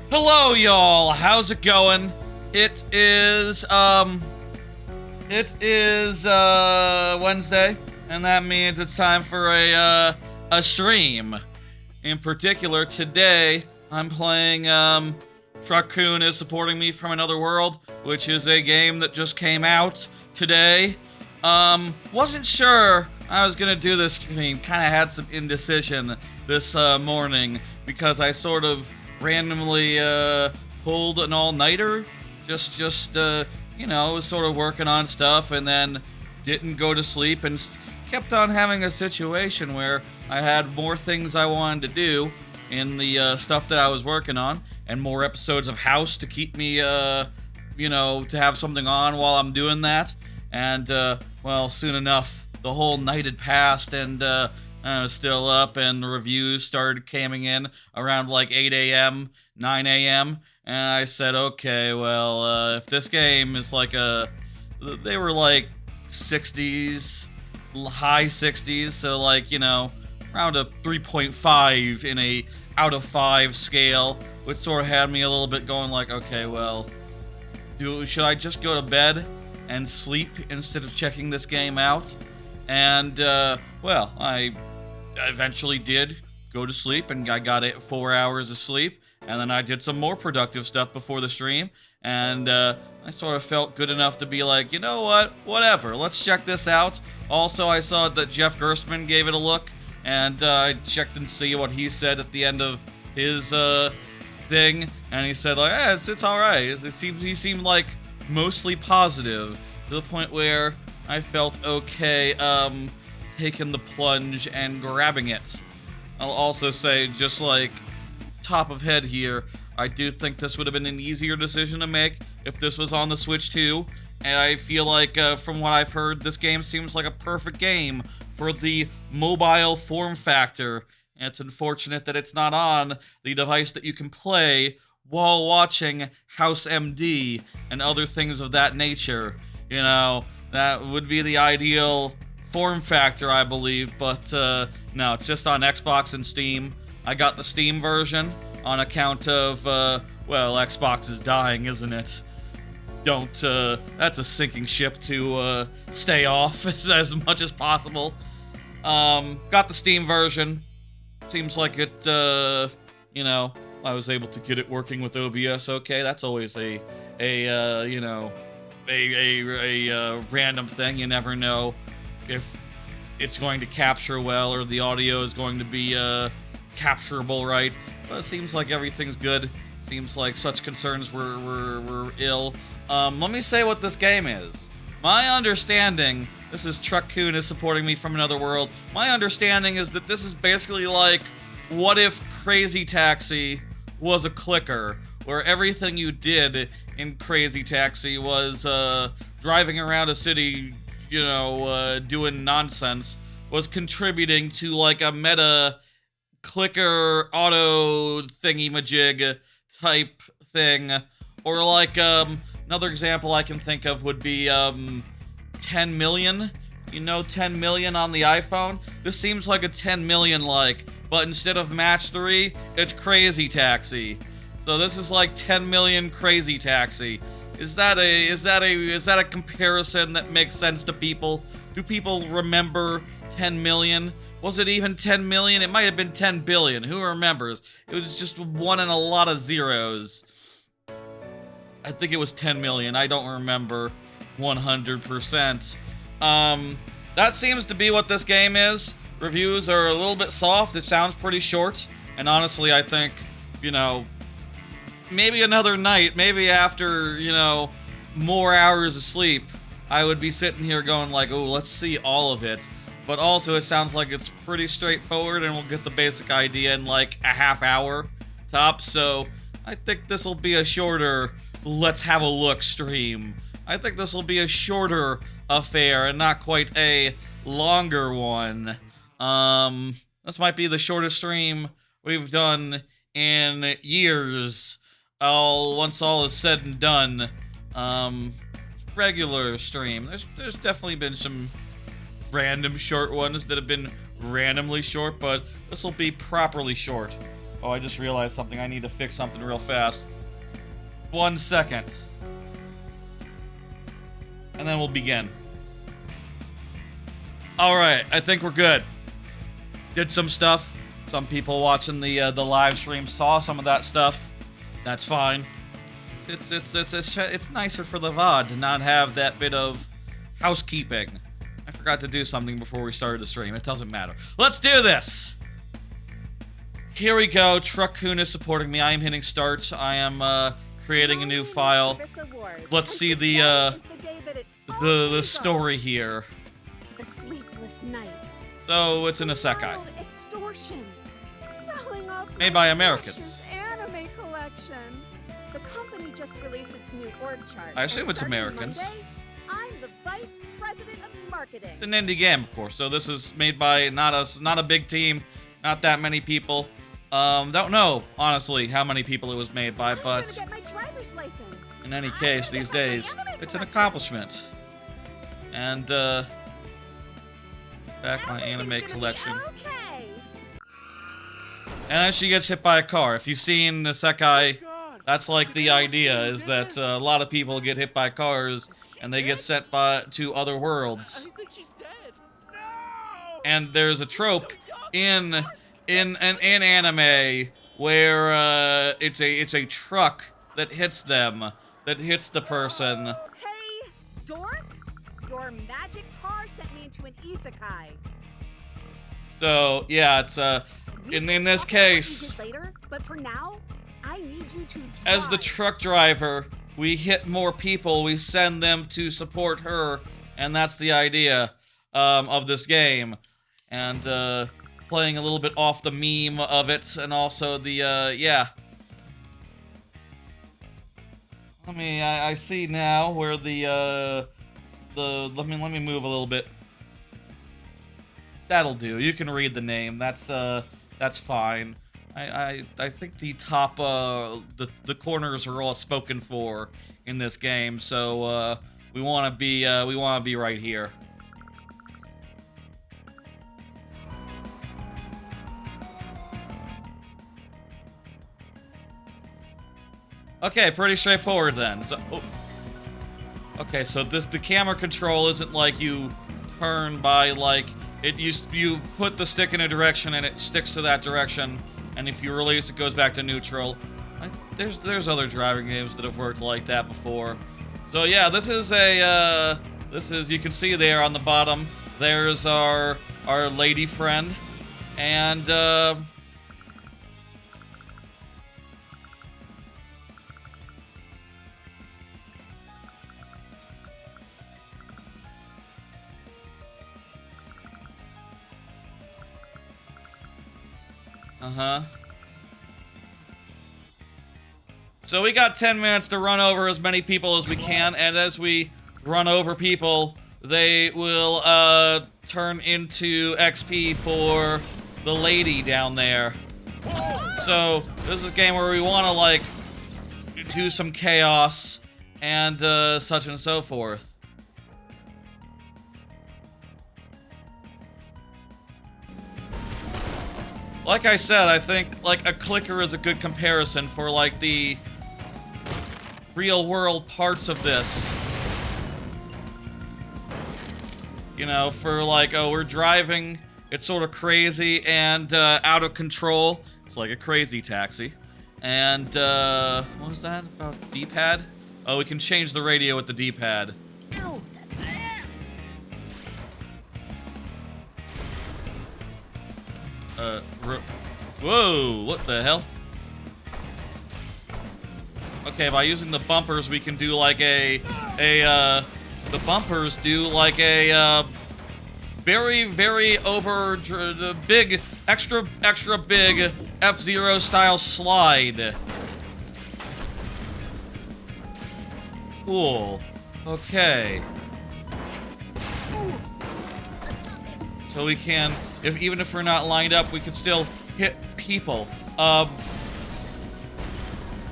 Hello, y'all. How's it going? It is Wednesday, and that means it's time for a stream. In particular, today I'm playing Truck-kun is supporting me from another world, which is a game that just came out today. Wasn't sure I was gonna do this stream. Kind of had some indecision this morning because I sort of randomly pulled an all-nighter. Just was sort of working on stuff and then didn't go to sleep and kept on having a situation where I had more things I wanted to do in the stuff that I was working on and more episodes of House to keep me, to have something on while I'm doing that. And, soon enough, the whole night had passed and, I was still up and the reviews started coming in around like 8 a.m., 9 a.m., and I said, okay, if this game is like they were like 60s, high 60s, so like, around a 3.5 in a out of 5 scale, which sort of had me a little bit going like, okay, should I just go to bed and sleep instead of checking this game out? And, I eventually did go to sleep, and I got 4 hours of sleep, and then I did some more productive stuff before the stream, and I sort of felt good enough to be like, you know what, whatever, let's check this out. Also, I saw that Jeff Gerstmann gave it a look, and I checked and see what he said at the end of his thing, and he said like, it's alright. He seemed like mostly positive, to the point where I felt okay taking the plunge and grabbing it. I'll also say, just like top of head here, I do think this would have been an easier decision to make if this was on the Switch too, and I feel like from what I've heard, this game seems like a perfect game for the mobile form factor, and it's unfortunate that it's not on the device that you can play while watching House MD and other things of that nature. That would be the ideal form factor, I believe, but no, it's just on Xbox and Steam. I got the Steam version on account of, Xbox is dying, isn't it? That's a sinking ship to stay off as much as possible. Got the Steam version. Seems like it, I was able to get it working with OBS. Okay, that's always a random thing. You never know if it's going to capture well or the audio is going to be capturable right. But it seems like everything's good. Seems like such concerns were ill. Let me say what this game is. My understanding, this is Truck-kun is supporting me from another world. My understanding is that this is basically like, what if Crazy Taxi was a clicker, where everything you did in Crazy Taxi was driving around a city, doing nonsense, was contributing to like a meta clicker auto thingy-majig type thing. Or like another example I can think of would be 10 million. 10 million on the iPhone? This seems like a 10 million like, but instead of Match 3, it's Crazy Taxi. So this is like 10 million Crazy Taxi. Is that a comparison that makes sense to people? Do people remember 10 million? Was it even 10 million? It might have been 10 billion. Who remembers? It was just one and a lot of zeros. I think it was 10 million. I don't remember 100%. That seems to be what this game is. Reviews are a little bit soft. It sounds pretty short. And honestly, I think, maybe another night, maybe after, more hours of sleep, I would be sitting here going like, oh, let's see all of it. But also, it sounds like it's pretty straightforward and we'll get the basic idea in like a half hour tops. So I think this will be a shorter let's have a look stream. I think this will be a shorter affair and not quite a longer one. This might be the shortest stream we've done in years. Once all is said and done. Regular stream. There's definitely been some random short ones that have been randomly short, but this will be properly short. Oh, I just realized something. I need to fix something real fast. 1 second. And then we'll begin. Alright, I think we're good. Did some stuff. Some people watching the live stream saw some of that stuff. That's fine. It's nicer for the VOD to not have that bit of housekeeping. I forgot to do something before we started the stream. It doesn't matter. Let's do this! Here we go. Truck-kun is supporting me. I am hitting start. I am creating a new file. Let's see the story here. The sleepless nights. So it's an isekai. Extortion. Selling off made by Americans. Anime collection. The company just released its new org chart. I assume it's Americans. Monday, I'm the vice president of marketing. It's an indie game, of course. So this is made by not a big team, not that many people. Don't know honestly how many people it was made by, but get my driver's license. In any case, these days it's an accomplishment. And back my anime collection. Okay. And then she gets hit by a car. If you've seen the Isekai, that's like the idea, is that a lot of people get hit by cars and they get sent to other worlds. And there's a trope in anime where it's a truck that hits them, that hits the person. Hey, dork! Your magic car sent me into an isekai. So yeah, it's in this case, later, but for now, I need you to drive. As the truck driver, we hit more people, we send them to support her, and that's the idea of this game. And playing a little bit off the meme of it, and also the yeah. I see now where let me move a little bit. That'll do. You can read the name. That's fine. I think the top the corners are all spoken for in this game, so we want to be right here. Okay, pretty straightforward then. So, okay, so the camera control isn't like you turn by like you put the stick in a direction and it sticks to that direction, and if you release it goes back to neutral. There's other driving games that have worked like that before. So yeah, this is you can see there on the bottom. There's our lady friend, and so we got 10 minutes to run over as many people as we can, and as we run over people, they will turn into XP for the lady down there. So this is a game where we want to like do some chaos and such and so forth. Like I said, I think like a clicker is a good comparison for like the real world parts of this. You know, for like, oh, we're driving, it's sort of crazy and out of control. It's like a crazy taxi. And what was that about D-pad? Oh, we can change the radio with the D-pad. Whoa, what the hell? Okay, by using the bumpers, we can do like the bumpers do like a, very, very the big, extra big F-Zero style slide. Cool. Okay. So we can, even if we're not lined up, we can still hit people. Do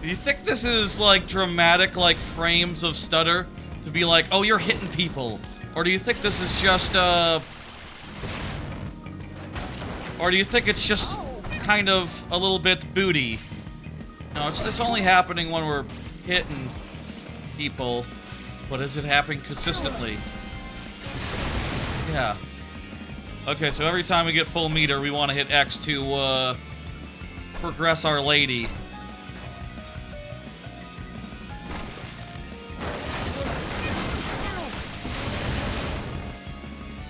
you think this is like dramatic, like frames of stutter to be like, oh, you're hitting people? Or do you think this is just, or do you think it's just kind of a little bit booty. No, it's only happening when we're hitting people, but is it happening consistently? Yeah. Okay, so every time we get full meter, we want to hit X to progress our lady.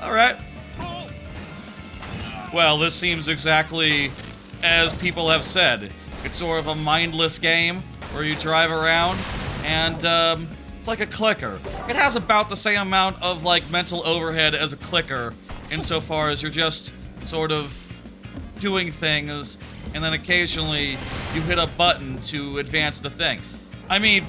Alright. Well, this seems exactly as people have said. It's sort of a mindless game where you drive around and it's like a clicker. It has about the same amount of like mental overhead as a clicker insofar as you're just sort of doing things and then occasionally you hit a button to advance the thing. I mean,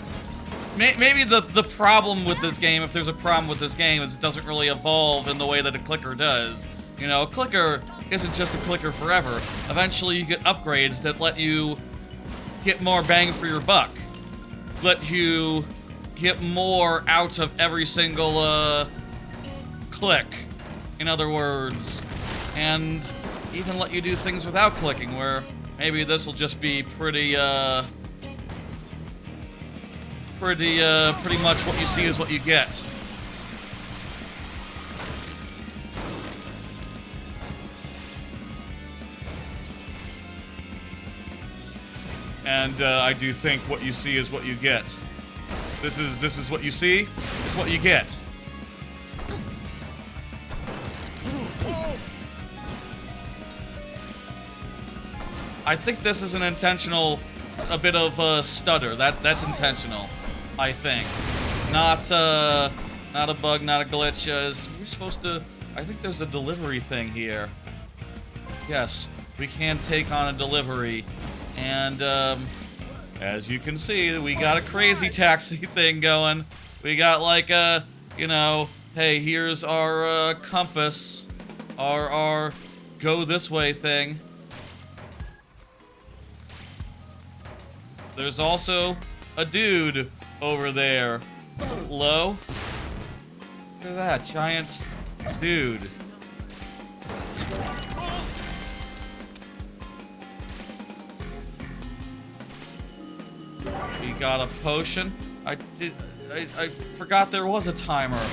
maybe the problem with this game, if there's a problem with this game, is it doesn't really evolve in the way that a clicker does. You know, a clicker isn't just a clicker forever. Eventually you get upgrades that let you get more bang for your buck. Let you get more out of every single click, in other words. And even let you do things without clicking, where maybe this will just be pretty much what you see is what you get. And I do think what you see is what you get. This is what you see, is what you get. I think this is an intentional, a bit of a stutter. That's intentional, I think. Not a bug, not a glitch. We're supposed to. I think there's a delivery thing here. Yes, we can take on a delivery, and as you can see, we got a crazy taxi thing going. We got like a, you know, hey, here's our compass, our go this way thing. There's also a dude over there. Hello? Look at that giant dude. He got a potion. I forgot there was a timer. I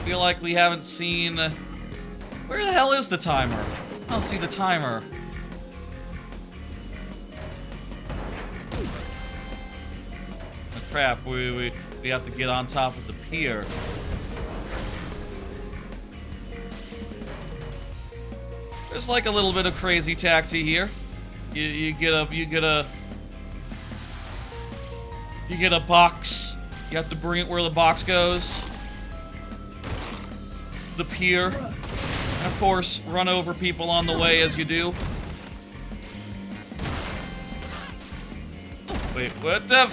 feel like we haven't seen... Where the hell is the timer? I don't see the timer. Oh, crap, we have to get on top of the pier. There's like a little bit of crazy taxi here. You get a box. You have to bring it where the box goes. The pier. And of course, run over people on the way as you do. Wait, what the?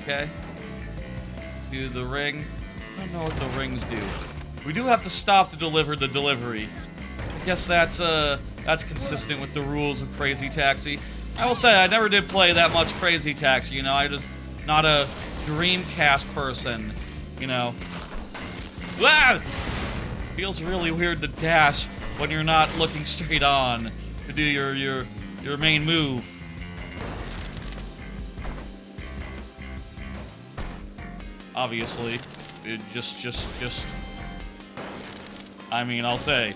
Okay. Do the ring. I don't know what the rings do. We do have to stop to deliver the delivery. I guess that's consistent with the rules of Crazy Taxi. I will say, I never did play that much Crazy Taxi, you know, I just not a Dreamcast person, you know. Ah! Feels really weird to dash when you're not looking straight on to do your main move. Obviously, it just I mean, I'll say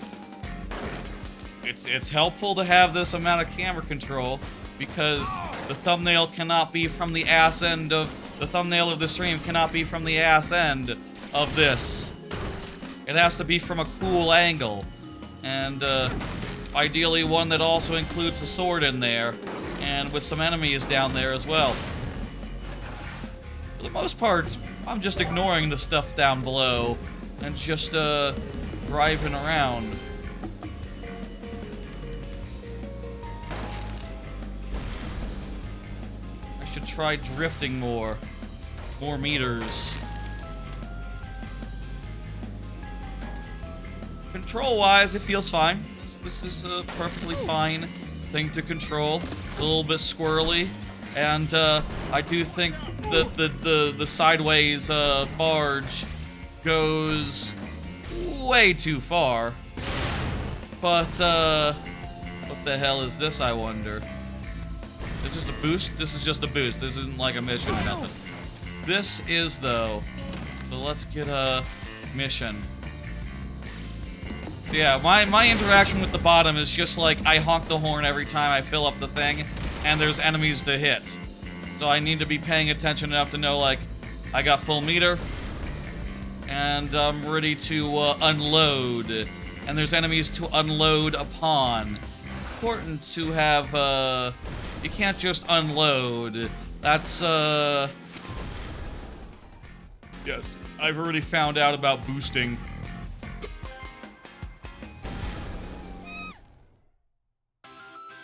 it's helpful to have this amount of camera control because the thumbnail cannot be from the ass end of the thumbnail of the stream cannot be from the ass end of this. It has to be from a cool angle, and ideally one that also includes a sword in there, and with some enemies down there as well. For the most part, I'm just ignoring the stuff down below and just driving around. I should try drifting more meters. Control-wise, it feels fine. This is a perfectly fine thing to control. It's a little bit squirrely, and I do think that the sideways barge goes way too far. But, what the hell is this, I wonder? Is this just a boost? This is just a boost. This isn't like a mission or nothing. This is, though. So let's get a mission. Yeah, my interaction with the bottom is just like I honk the horn every time I fill up the thing, and there's enemies to hit. So I need to be paying attention enough to know, like, I got full meter, and I'm ready to unload. And there's enemies to unload upon. Important to have, you can't just unload. That's, yes, I've already found out about boosting.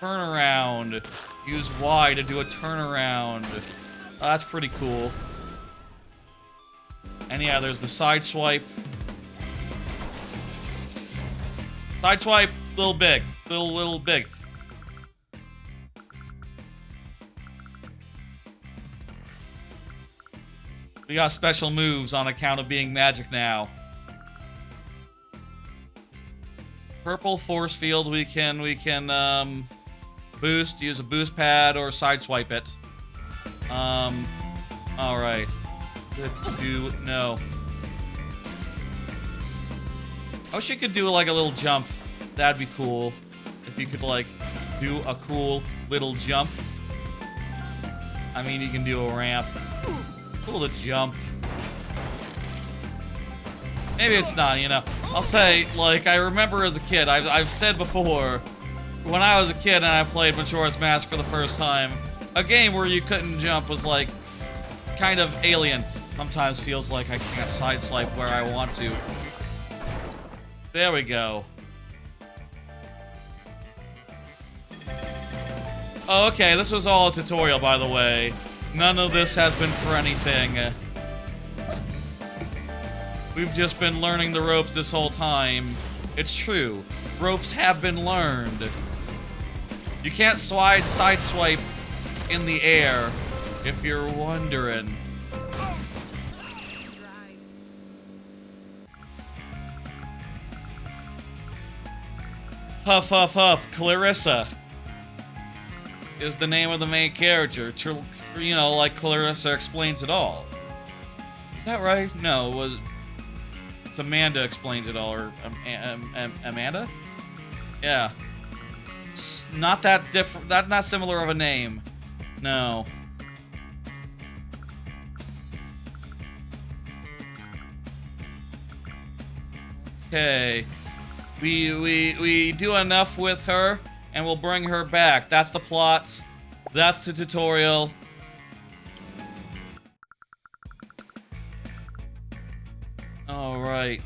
Turnaround. Use Y to do a turnaround. Oh, that's pretty cool. And yeah, there's the side swipe. Side swipe, little big. Little big. We got special moves on account of being magic now. Purple force field, we can boost, use a boost pad, or sideswipe it. Alright. No. I wish you could do like a little jump. That'd be cool. If you could like do a cool little jump. I mean, you can do a ramp. Cool to jump. Maybe it's not, you know. I'll say, like, I remember as a kid, I've said before, when I was a kid and I played Majora's Mask for the first time, a game where you couldn't jump was, like, kind of alien. Sometimes feels like I can't sideswipe where I want to. There we go. Oh, okay, this was all a tutorial, by the way. None of this has been for anything. We've just been learning the ropes this whole time. It's true. Ropes have been learned. You can't sideswipe in the air, if you're wondering. Huff, huff, huff. Clarissa is the name of the main character. You know, like Clarissa explains it all. Is that right? No, it was... It's Amanda explains it all, or Amanda? Yeah. It's not that different. That's not similar of a name. No. Okay. We do enough with her, and we'll bring her back. That's the plot. That's the tutorial. Alright.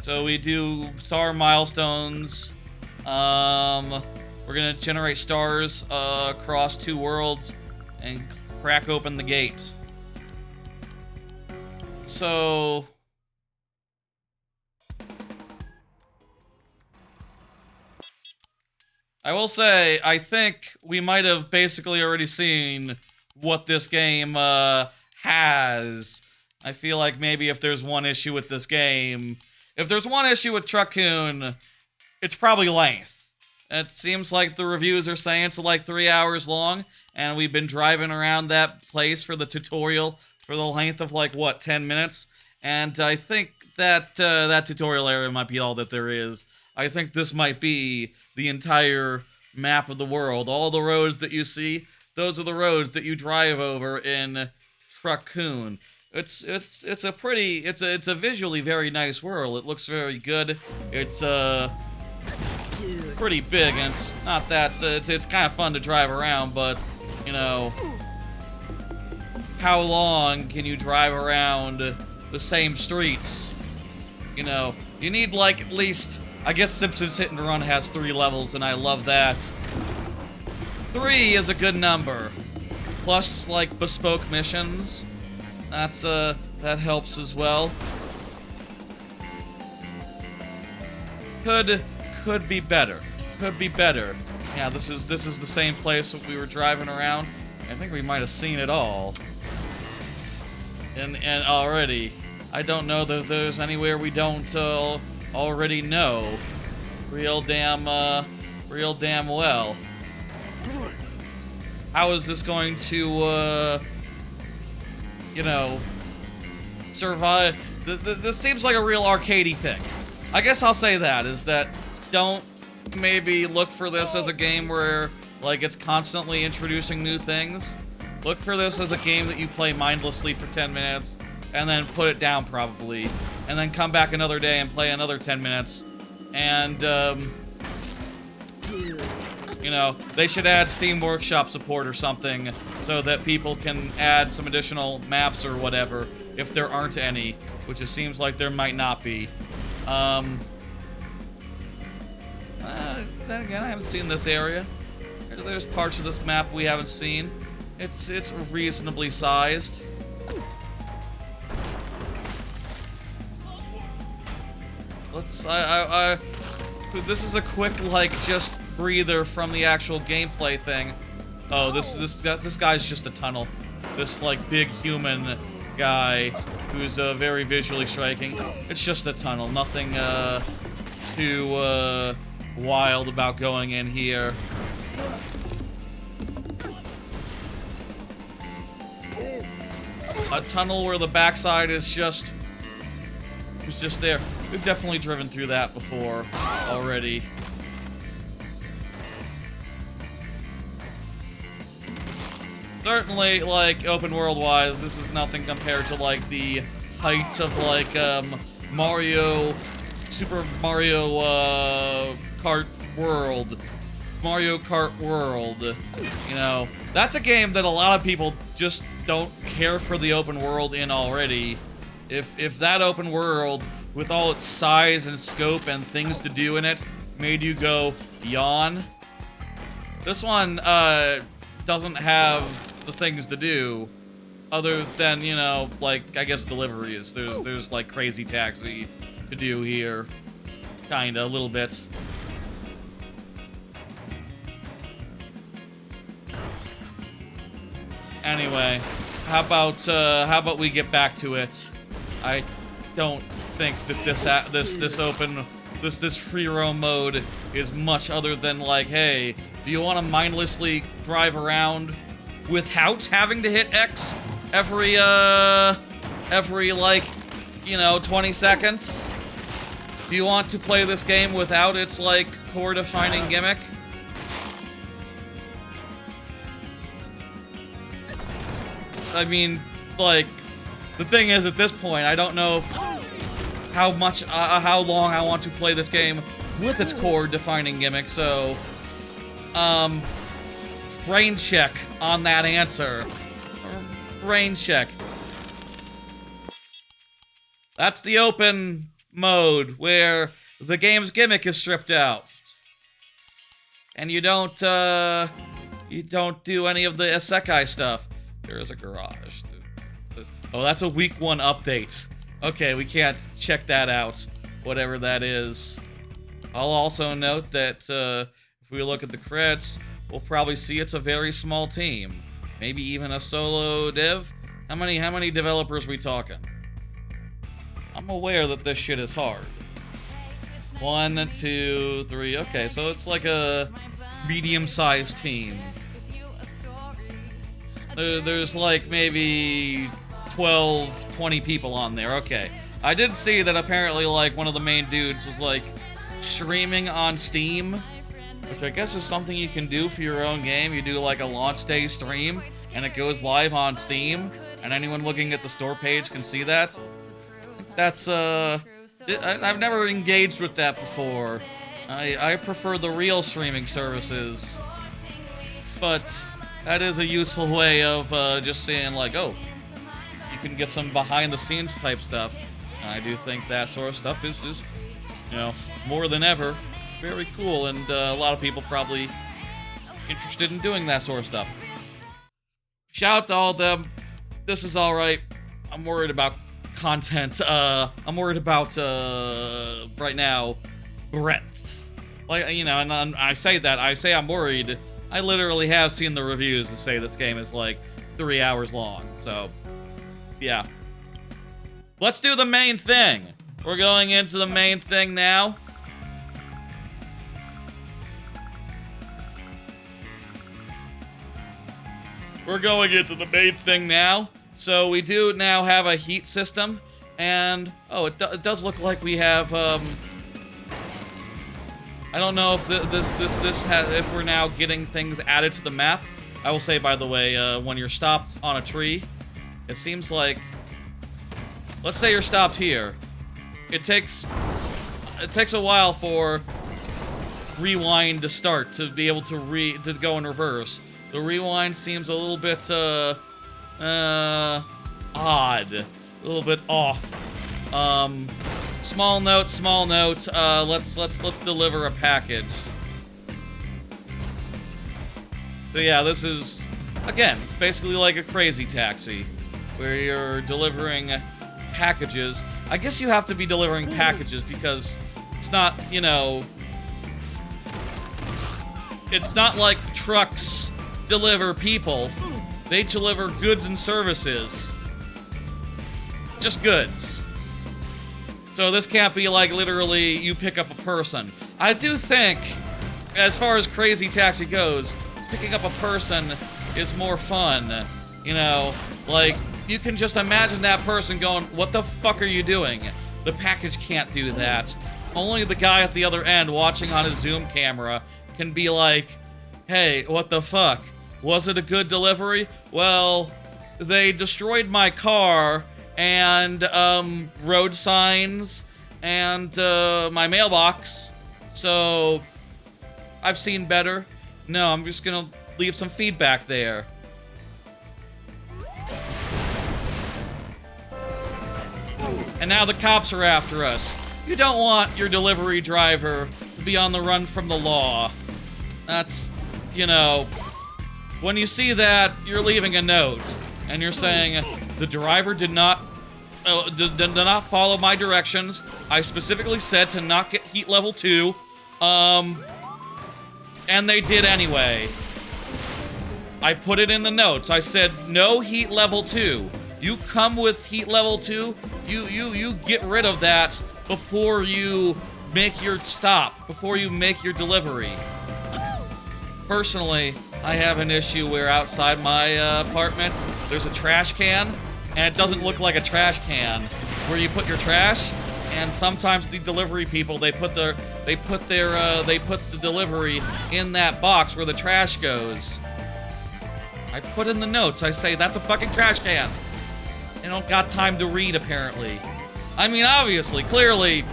So we do star milestones. We're gonna generate stars across 2 worlds and crack open the gate. So... I will say, I think we might have basically already seen what this game has. I feel like maybe if there's one issue with this game, if there's one issue with Truck-kun, it's probably length. It seems like the reviews are saying it's like 3 hours long, and we've been driving around that place for the tutorial for the length of like, what, 10 minutes? And I think that that tutorial area might be all that there is. I think this might be the entire map of the world. All the roads that you see, those are the roads that you drive over in Truck-kun. It's a visually very nice world. It looks very good. It's pretty big, and it's not that it's kind of fun to drive around, but you know, how long can you drive around the same streets? You know, you need like at least, I guess Simpsons Hit and Run has 3 levels, and I love that. 3 is a good number. Plus, like, bespoke missions. That's, that helps as well. Could be better. Could be better. Yeah, this is the same place that we were driving around. I think we might have seen it all. And already, I don't know that there's anywhere we don't already know real damn well. How is this going to, you know, survive? This seems like a real arcadey thing. I guess I'll say that, is that don't maybe look for this as a game where, like, it's constantly introducing new things. Look for this as a game that you play mindlessly for 10 minutes, and then put it down probably, and then come back another day and play another 10 minutes, and, you know, they should add Steam Workshop support or something so that people can add some additional maps or whatever, if there aren't any, which it seems like there might not be. Then again, I haven't seen this area. There's parts of this map we haven't seen. It's reasonably sized. Let's, this is a quick, like, just breather from the actual gameplay thing. Oh, this guy's just a tunnel. This, like, big human guy who's very visually striking. It's just a tunnel. Nothing too wild about going in here. A tunnel where the backside is just there. We've definitely driven through that before already. Certainly, like, open world-wise, this is nothing compared to, like, the heights of, like, Super Mario, Kart World. Mario Kart World. You know, that's a game that a lot of people just don't care for the open world in already. If that open world, with all its size and scope and things to do in it, made you go yawn. This one, doesn't have the things to do, other than, you know, like, I guess deliveries. There's like crazy taxi to do here. Kinda, a little bit. Anyway, how about we get back to it? I don't think that this free roam mode is much other than, like, hey, do you want to mindlessly drive around without having to hit X every like, you know, 20 seconds? Do you want to play this game without its, like, core defining gimmick? I mean, like, the thing is, at this point, I don't know how long I want to play this game with its core defining gimmick, so, brain check on that answer. Brain check. That's the open mode, where the game's gimmick is stripped out. And you don't do any of the isekai stuff. There is a garage. Oh, that's a week 1 update. Okay, we can't check that out, whatever that is. I'll also note that if we look at the credits, we'll probably see it's a very small team. Maybe even a solo dev? How many developers we talking? I'm aware that this shit is hard. 1, 2, 3. Okay, so it's like a medium-sized team. There's like maybe 12, 20 people on there. Okay. I did see that apparently, like, one of the main dudes was, like, streaming on Steam, which I guess is something you can do for your own game. You do, like, a launch day stream, and it goes live on Steam, and anyone looking at the store page can see that. That's, I've never engaged with that before. I prefer the real streaming services, but that is a useful way of just saying, like, oh, you can get some behind-the-scenes type stuff. And I do think that sort of stuff is just, you know, more than ever very cool, and a lot of people probably interested in doing that sort of stuff. Shout out to all of them. This is alright. I'm worried about content. I'm worried about, right now, breadth. Like, you know, and I say I'm worried. I literally have seen the reviews that say this game is, like, 3 hours long. So, yeah. Let's do the main thing. We're going into the main thing now. We're going into the main thing now. So we do now have a heat system, and oh, it does look like we have. I don't know if if we're now getting things added to the map. I will say, by the way, when you're stopped on a tree, it seems like. Let's say you're stopped here. It takes a while for rewind to start to be able to go in reverse. The rewind seems a little bit odd, a little bit off. Small note. Let's deliver a package. So yeah, this is again, it's basically like a crazy taxi, where you're delivering packages. I guess you have to be delivering packages because it's not, you know, it's not like trucks deliver people. They deliver goods and services. Just goods. So this can't be like literally you pick up a person. I do think, as far as Crazy Taxi goes, picking up a person is more fun. You know, like, you can just imagine that person going, what the fuck are you doing? The package can't do that. Only the guy at the other end watching on his Zoom camera can be like, hey, what the fuck? Was it a good delivery? Well, they destroyed my car and road signs and my mailbox. So I've seen better. No, I'm just gonna leave some feedback there. And now the cops are after us. You don't want your delivery driver to be on the run from the law. That's, you know, when you see that, you're leaving a note, and you're saying, the driver did not follow my directions. I specifically said to not get heat level 2, and they did anyway. I put it in the notes. I said, no heat level 2. You come with heat level 2, you get rid of that before you make your stop, before you make your delivery. Personally, I have an issue where outside my apartment, there's a trash can, and it doesn't look like a trash can where you put your trash, and sometimes the delivery people, they put the delivery in that box where the trash goes. I put in the notes, I say, that's a fucking trash can. They don't got time to read, apparently. I mean, obviously, clearly,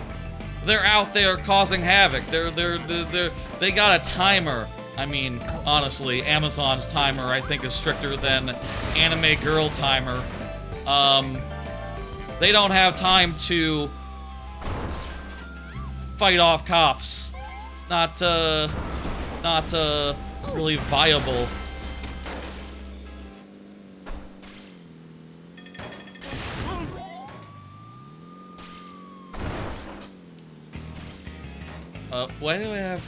they're out there causing havoc. They got a timer. I mean, honestly, Amazon's timer, I think, is stricter than Anime Girl timer. They don't have time to fight off cops. It's not really viable. Why do I have...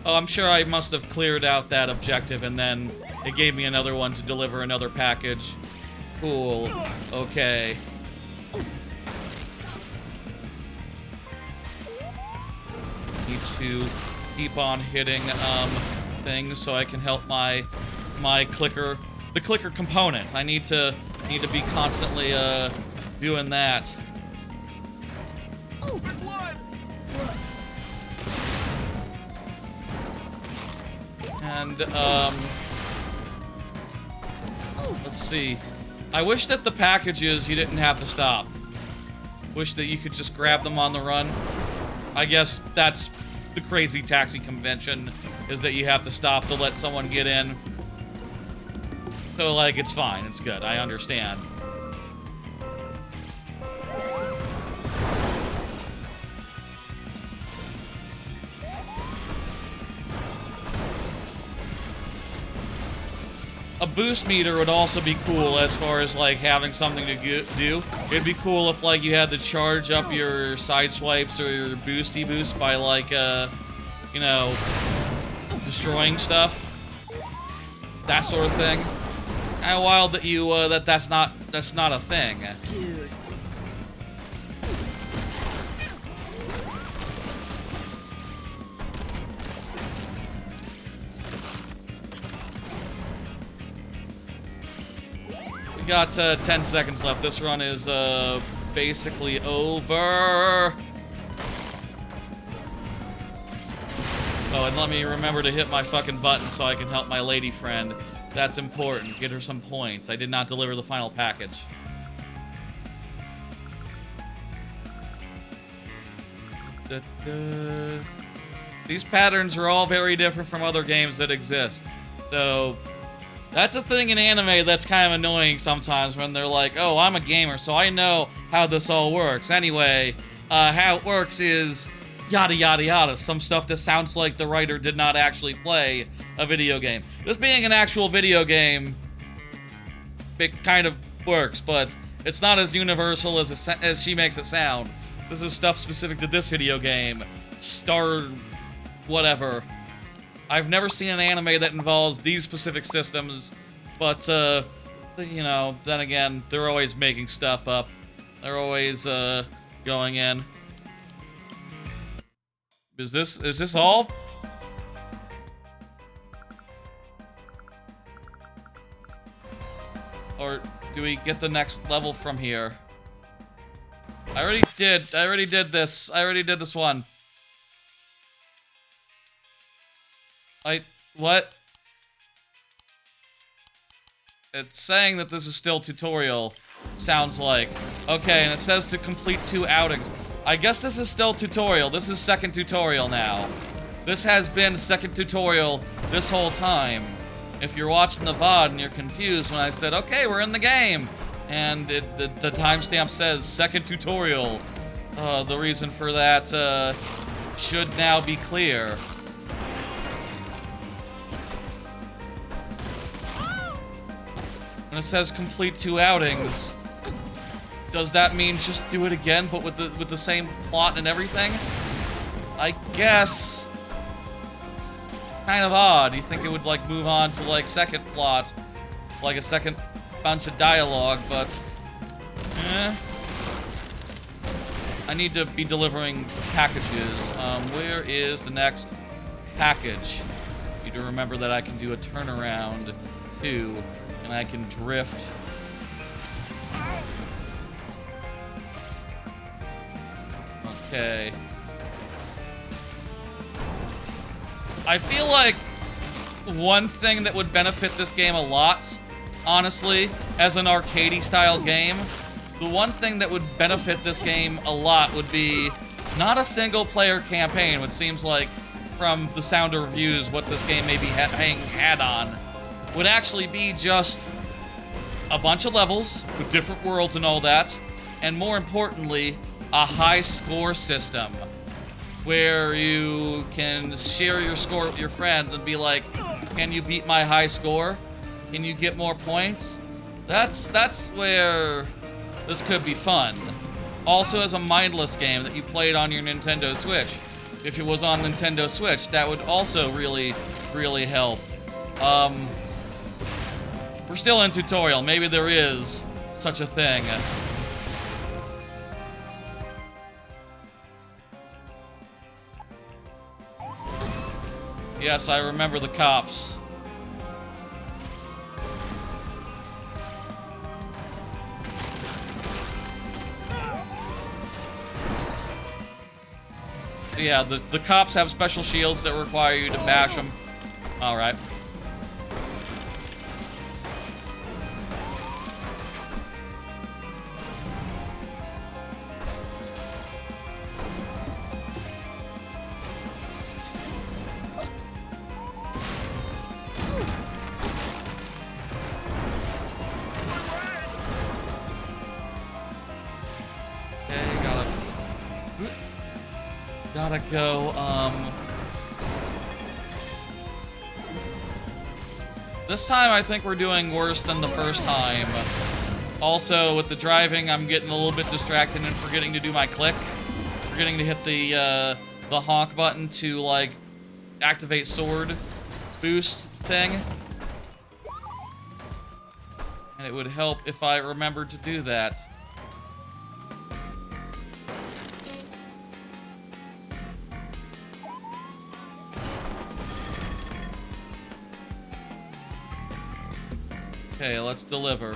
Oh, I'm sure I must have cleared out that objective, and then it gave me another one to deliver another package. Cool. Okay. Need to keep on hitting, things so I can help my clicker... The clicker component. I need to be constantly, doing that. And, let's see. I wish that the packages you didn't have to stop. Wish that you could just grab them on the run. I guess that's the Crazy Taxi convention, is that you have to stop to let someone get in. So, like, it's fine. It's good. I understand. A boost meter would also be cool as far as, like, having something to do. It'd be cool if, like, you had to charge up your side swipes or your boosty boost by, like, you know, destroying stuff. That sort of thing. Kinda wild that you, that's not a thing. Dude. got 10 seconds left. This run is basically over. Oh, and let me remember to hit my fucking button so I can help my lady friend. That's important. Get her some points. I did not deliver the final package. These patterns are all very different from other games that exist. So, that's a thing in anime that's kind of annoying sometimes when they're like, oh, I'm a gamer, so I know how this all works. Anyway, how it works is yada yada yada. Some stuff that sounds like the writer did not actually play a video game. This being an actual video game, it kind of works, but it's not as universal as she makes it sound. This is stuff specific to this video game. Star... whatever. I've never seen an anime that involves these specific systems, but, you know, then again, they're always making stuff up. They're always, going in. Is this all? Or do we get the next level from here? I already did this. I already did this one. What? It's saying that this is still tutorial, sounds like. Okay, and it says to complete 2 outings. I guess this is still tutorial. This is second tutorial now. This has been second tutorial this whole time. If you're watching the VOD and you're confused when I said, okay, we're in the game, and the timestamp says second tutorial, the reason for that should now be clear. When it says complete 2 outings, does that mean just do it again, but with the same plot and everything? I guess. Kind of odd. You think it would like move on to like second plot, like a second bunch of dialogue, but I need to be delivering packages. Where is the next package? Need to remember that I can do a turnaround too. And I can drift. Okay. I feel like one thing that would benefit this game a lot, honestly, as an arcadey style game, the one thing that would benefit this game a lot would be not a single player campaign, which seems like from the sound of reviews what this game may be hanging hat on. Would actually be just a bunch of levels with different worlds and all that, and more importantly, a high score system where you can share your score with your friends and be like, can you beat my high score? Can you get more points? That's where this could be fun. Also as a mindless game that you played on your Nintendo Switch. If it was on Nintendo Switch, that would also really, really help. We're still in tutorial. Maybe there is such a thing. Yes, I remember the cops. So yeah, the cops have special shields that require you to bash them. Alright. Gotta go, this time I think we're doing worse than the first time. Also, with the driving, I'm getting a little bit distracted and forgetting to do my click. Forgetting to hit the honk button to, like, activate sword boost thing. And it would help if I remembered to do that. Okay, let's deliver.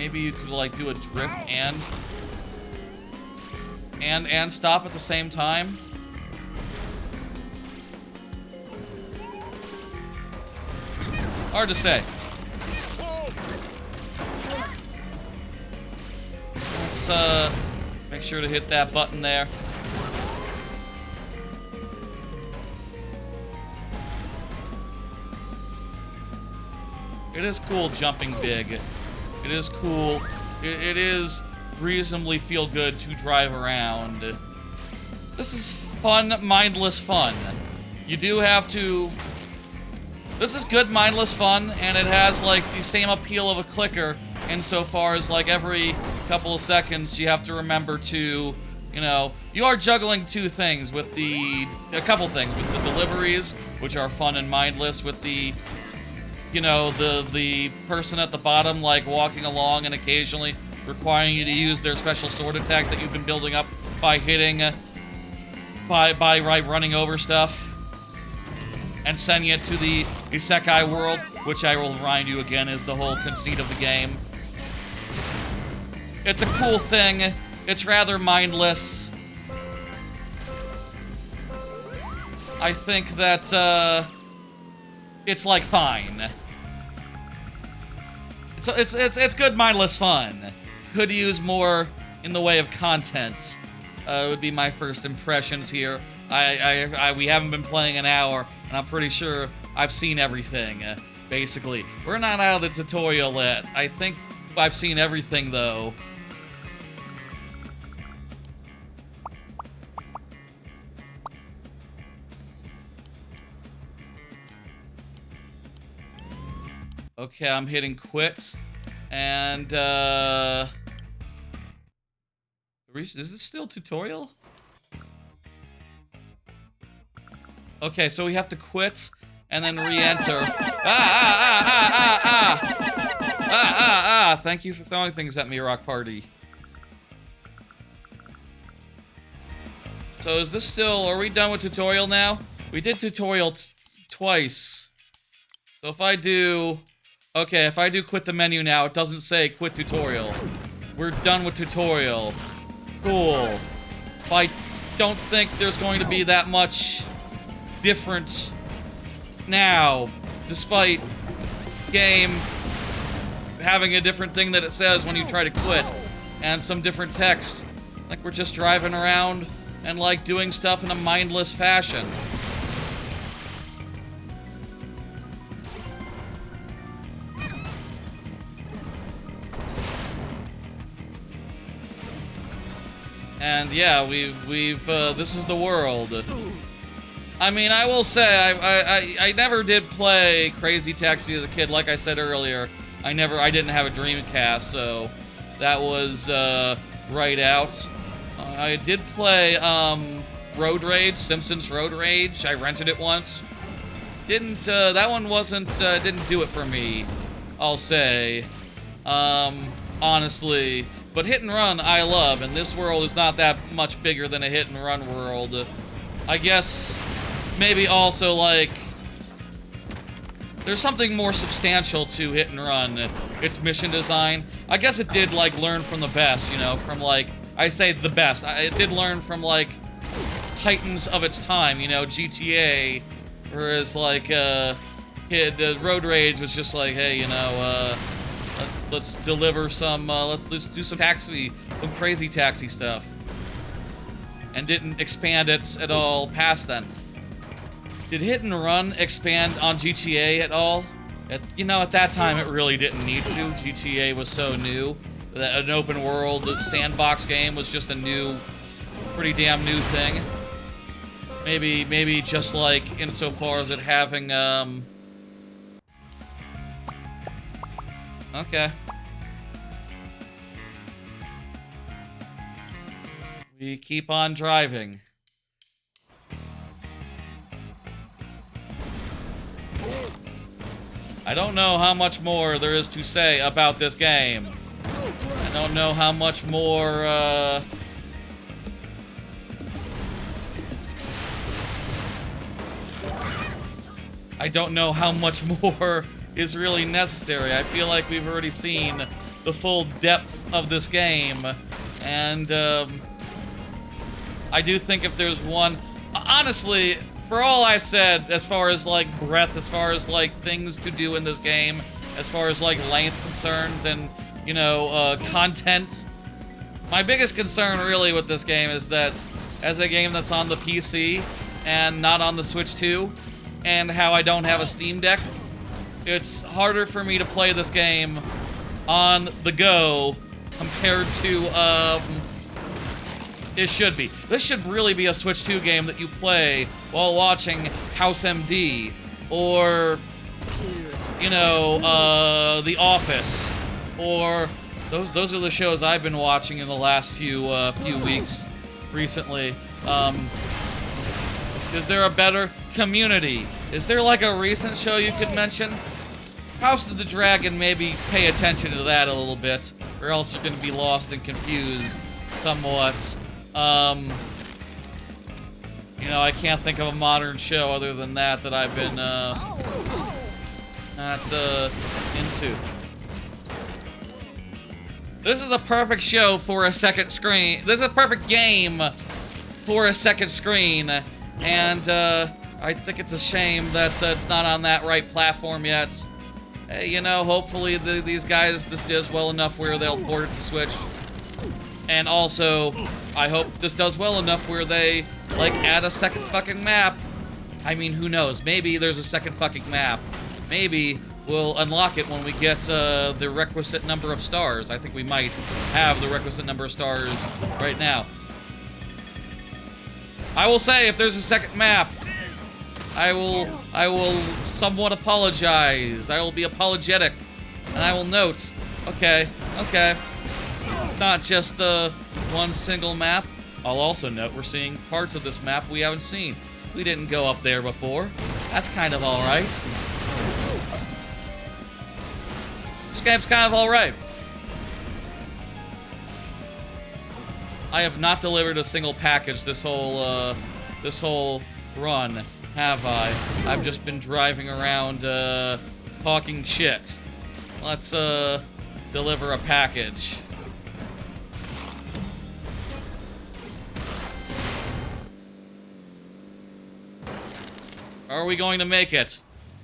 maybe you could like do a drift and stop at the same time. Hard to say. Let's make sure to hit that button there. It is cool jumping big. It is cool. It is reasonably feel good to drive around. This is fun, mindless fun. You do have to... This is good, mindless fun, and it has, like, the same appeal of a clicker insofar as, like, every couple of seconds you have to remember to, you know... You are juggling two things with the... A couple things. With the deliveries, which are fun and mindless, with the... You know, the person at the bottom, like, walking along and occasionally requiring you to use their special sword attack that you've been building up by hitting... by running over stuff. And sending it to the Isekai world, which I will remind you again is the whole conceit of the game. It's a cool thing. It's rather mindless. I think that, it's like fine. It's good mindless fun. Could use more in the way of content. Would be my first impressions here. We haven't been playing an hour, and I'm pretty sure I've seen everything, basically. We're not out of the tutorial yet. I think I've seen everything, though. Okay, I'm hitting quit, and, is this still tutorial? Okay, so we have to quit and then re-enter. Thank you for throwing things at me, Rock Party. So is this still... Are we done with tutorial now? We did tutorial twice. So if I do... Okay, if I do quit the menu now, it doesn't say quit tutorial. We're done with tutorial. Cool. I don't think there's going to be that much... difference now, despite game having a different thing that it says when you try to quit, and some different text. Like we're just driving around and like doing stuff in a mindless fashion. And yeah, this is the world. I mean, I will say, I never did play Crazy Taxi as a kid. Like I said earlier, I didn't have a Dreamcast, so that was, right out. I did play, Road Rage, Simpsons Road Rage. I rented it once. That one didn't do it for me, I'll say. Honestly. But Hit and Run, I love, and this world is not that much bigger than a Hit and Run world. I guess... Maybe also, like, there's something more substantial to Hit and Run. Its mission design. I guess it did, like, learn from the best, you know, from, like, I say the best. It did learn from, like, titans of its time, you know, GTA. Whereas, like, Road Rage was just like, hey, you know, let's deliver some, let's do some crazy taxi stuff. And didn't expand it at all past then. Did Hit and Run expand on GTA at all? You know, at that time, it really didn't need to. GTA was so new that an open world sandbox game was just a pretty damn new thing. Maybe just like insofar as it having, Okay. We keep on driving. I don't know how much more there is to say about this game. I don't know how much more, I don't know how much more is really necessary. I feel like we've already seen the full depth of this game. And I do think if there's one, honestly, for all I've said, as far as like breadth, as far as like things to do in this game, as far as like length concerns and, you know, content, my biggest concern really with this game is that as a game that's on the PC and not on the Switch 2, and how I don't have a Steam Deck, it's harder for me to play this game on the go compared to, it should be. This should really be a Switch 2 game that you play while watching House MD, or, you know, The Office, or those are the shows I've been watching in the last few weeks recently. Is there a better Community? Is there like a recent show you could mention? House of the Dragon, maybe pay attention to that a little bit, or else you're gonna be lost and confused somewhat. You know, I can't think of a modern show other than that I've been, not, into. This is a perfect show for a second screen. This is a perfect game for a second screen, and, I think it's a shame that it's not on that right platform yet. Hey, you know, hopefully these guys, this does well enough where they'll port it to Switch. And also, I hope this does well enough where they, like, add a second fucking map. I mean, who knows? Maybe there's a second fucking map. Maybe we'll unlock it when we get the requisite number of stars. I think we might have the requisite number of stars right now. I will say, if there's a second map, I will somewhat apologize. I will be apologetic, and I will note, okay, not just the one single map. I'll also note we're seeing parts of this map we haven't seen. We didn't go up there before. That's kind of alright. This game's kind of alright. I have not delivered a single package this whole run, have I? I've just been driving around, talking shit. Let's, deliver a package. Are we going to make it?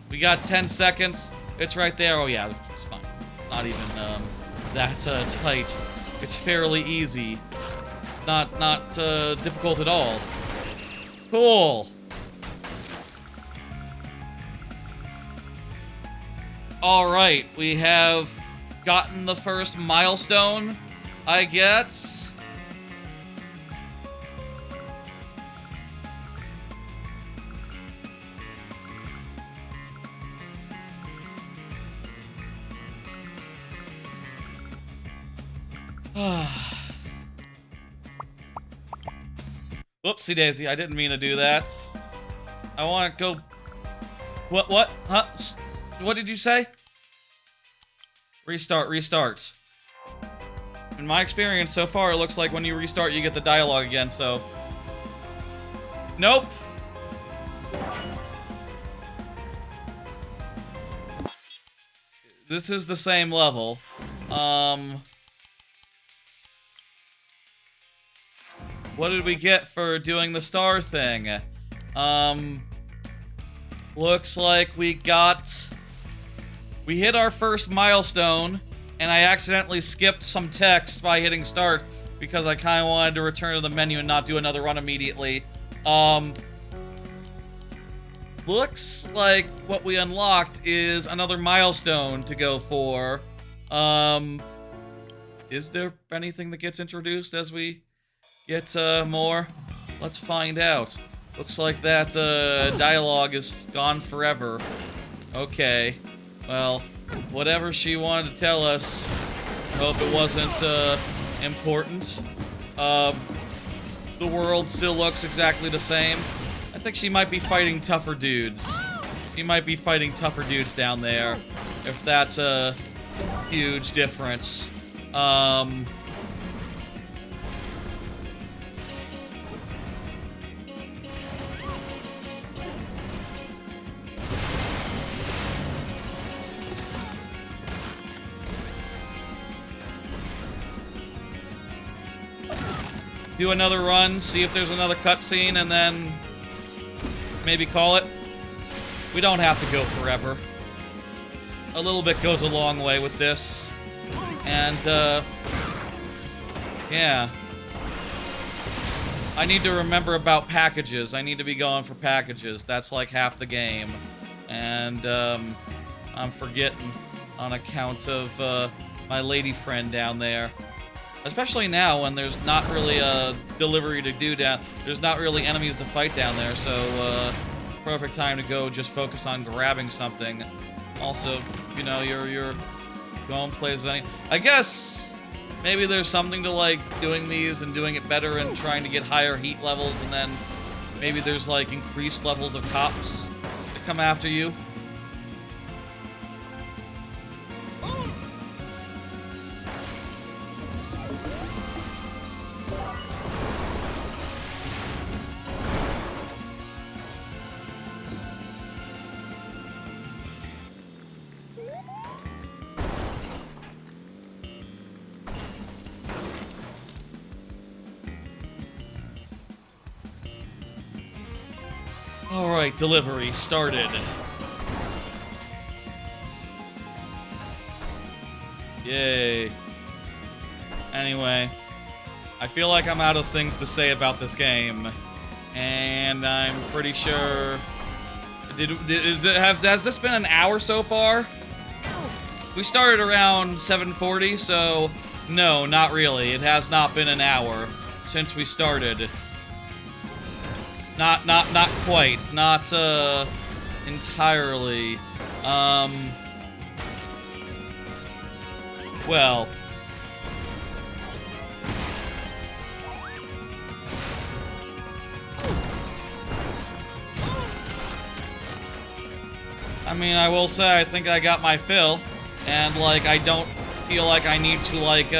We got 10 seconds. It's right there. Oh yeah, it's fine. It's not even, that, tight. It's fairly easy. Not difficult at all. Cool. Alright, we have gotten the first milestone, I guess. Whoopsie daisy, I didn't mean to do that. I want to go... What? Huh? What did you say? Restarts. In my experience so far, it looks like when you restart, you get the dialogue again, so... Nope. This is the same level. What did we get for doing the star thing? Looks like we hit our first milestone, and I accidentally skipped some text by hitting start because I kind of wanted to return to the menu and not do another run immediately. Looks like what we unlocked is another milestone to go for. Is there anything that gets introduced as we get more? Let's find out. Looks like that dialogue is gone forever. Okay. Well, whatever she wanted to tell us, hope it wasn't important. The world still looks exactly the same. I think she might be fighting tougher dudes. She might be fighting tougher dudes down there, if that's a huge difference. do another run, see if there's another cutscene, and then maybe call it. We don't have to go forever. A little bit goes a long way with this. And, yeah. I need to remember about packages. I need to be going for packages. That's like half the game. And, I'm forgetting on account of, my lady friend down there. Especially now when there's not really a delivery to do down. There's not really enemies to fight down there, so, perfect time to go just focus on grabbing something. Also, you know, you're going places. I guess maybe there's something to like doing these and doing it better and trying to get higher heat levels, and then maybe there's like increased levels of cops that come after you. Alright, delivery started. Yay. Anyway, I feel like I'm out of things to say about this game. And I'm pretty sure... Has this been an hour so far? We started around 7:40, so... No, not really. It has not been an hour since we started. Not quite. Not, entirely. Well. I mean, I will say I think I got my fill. And, like, I don't feel like I need to, like,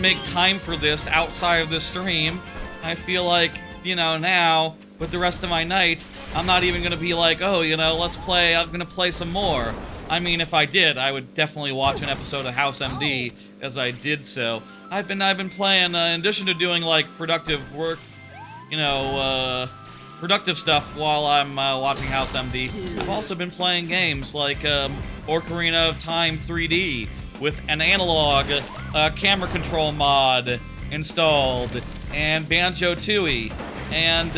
make time for this outside of the stream. I feel like... You know, now, with the rest of my night, I'm not even gonna be like, oh, you know, I'm gonna play some more. I mean, if I did, I would definitely watch an episode of House MD, as I did so. I've been playing, in addition to doing, like, productive work, you know, productive stuff while I'm, watching House MD, I've also been playing games like, Ocarina of Time 3D, with an analog, camera control mod installed, and Banjo-Tooie, and,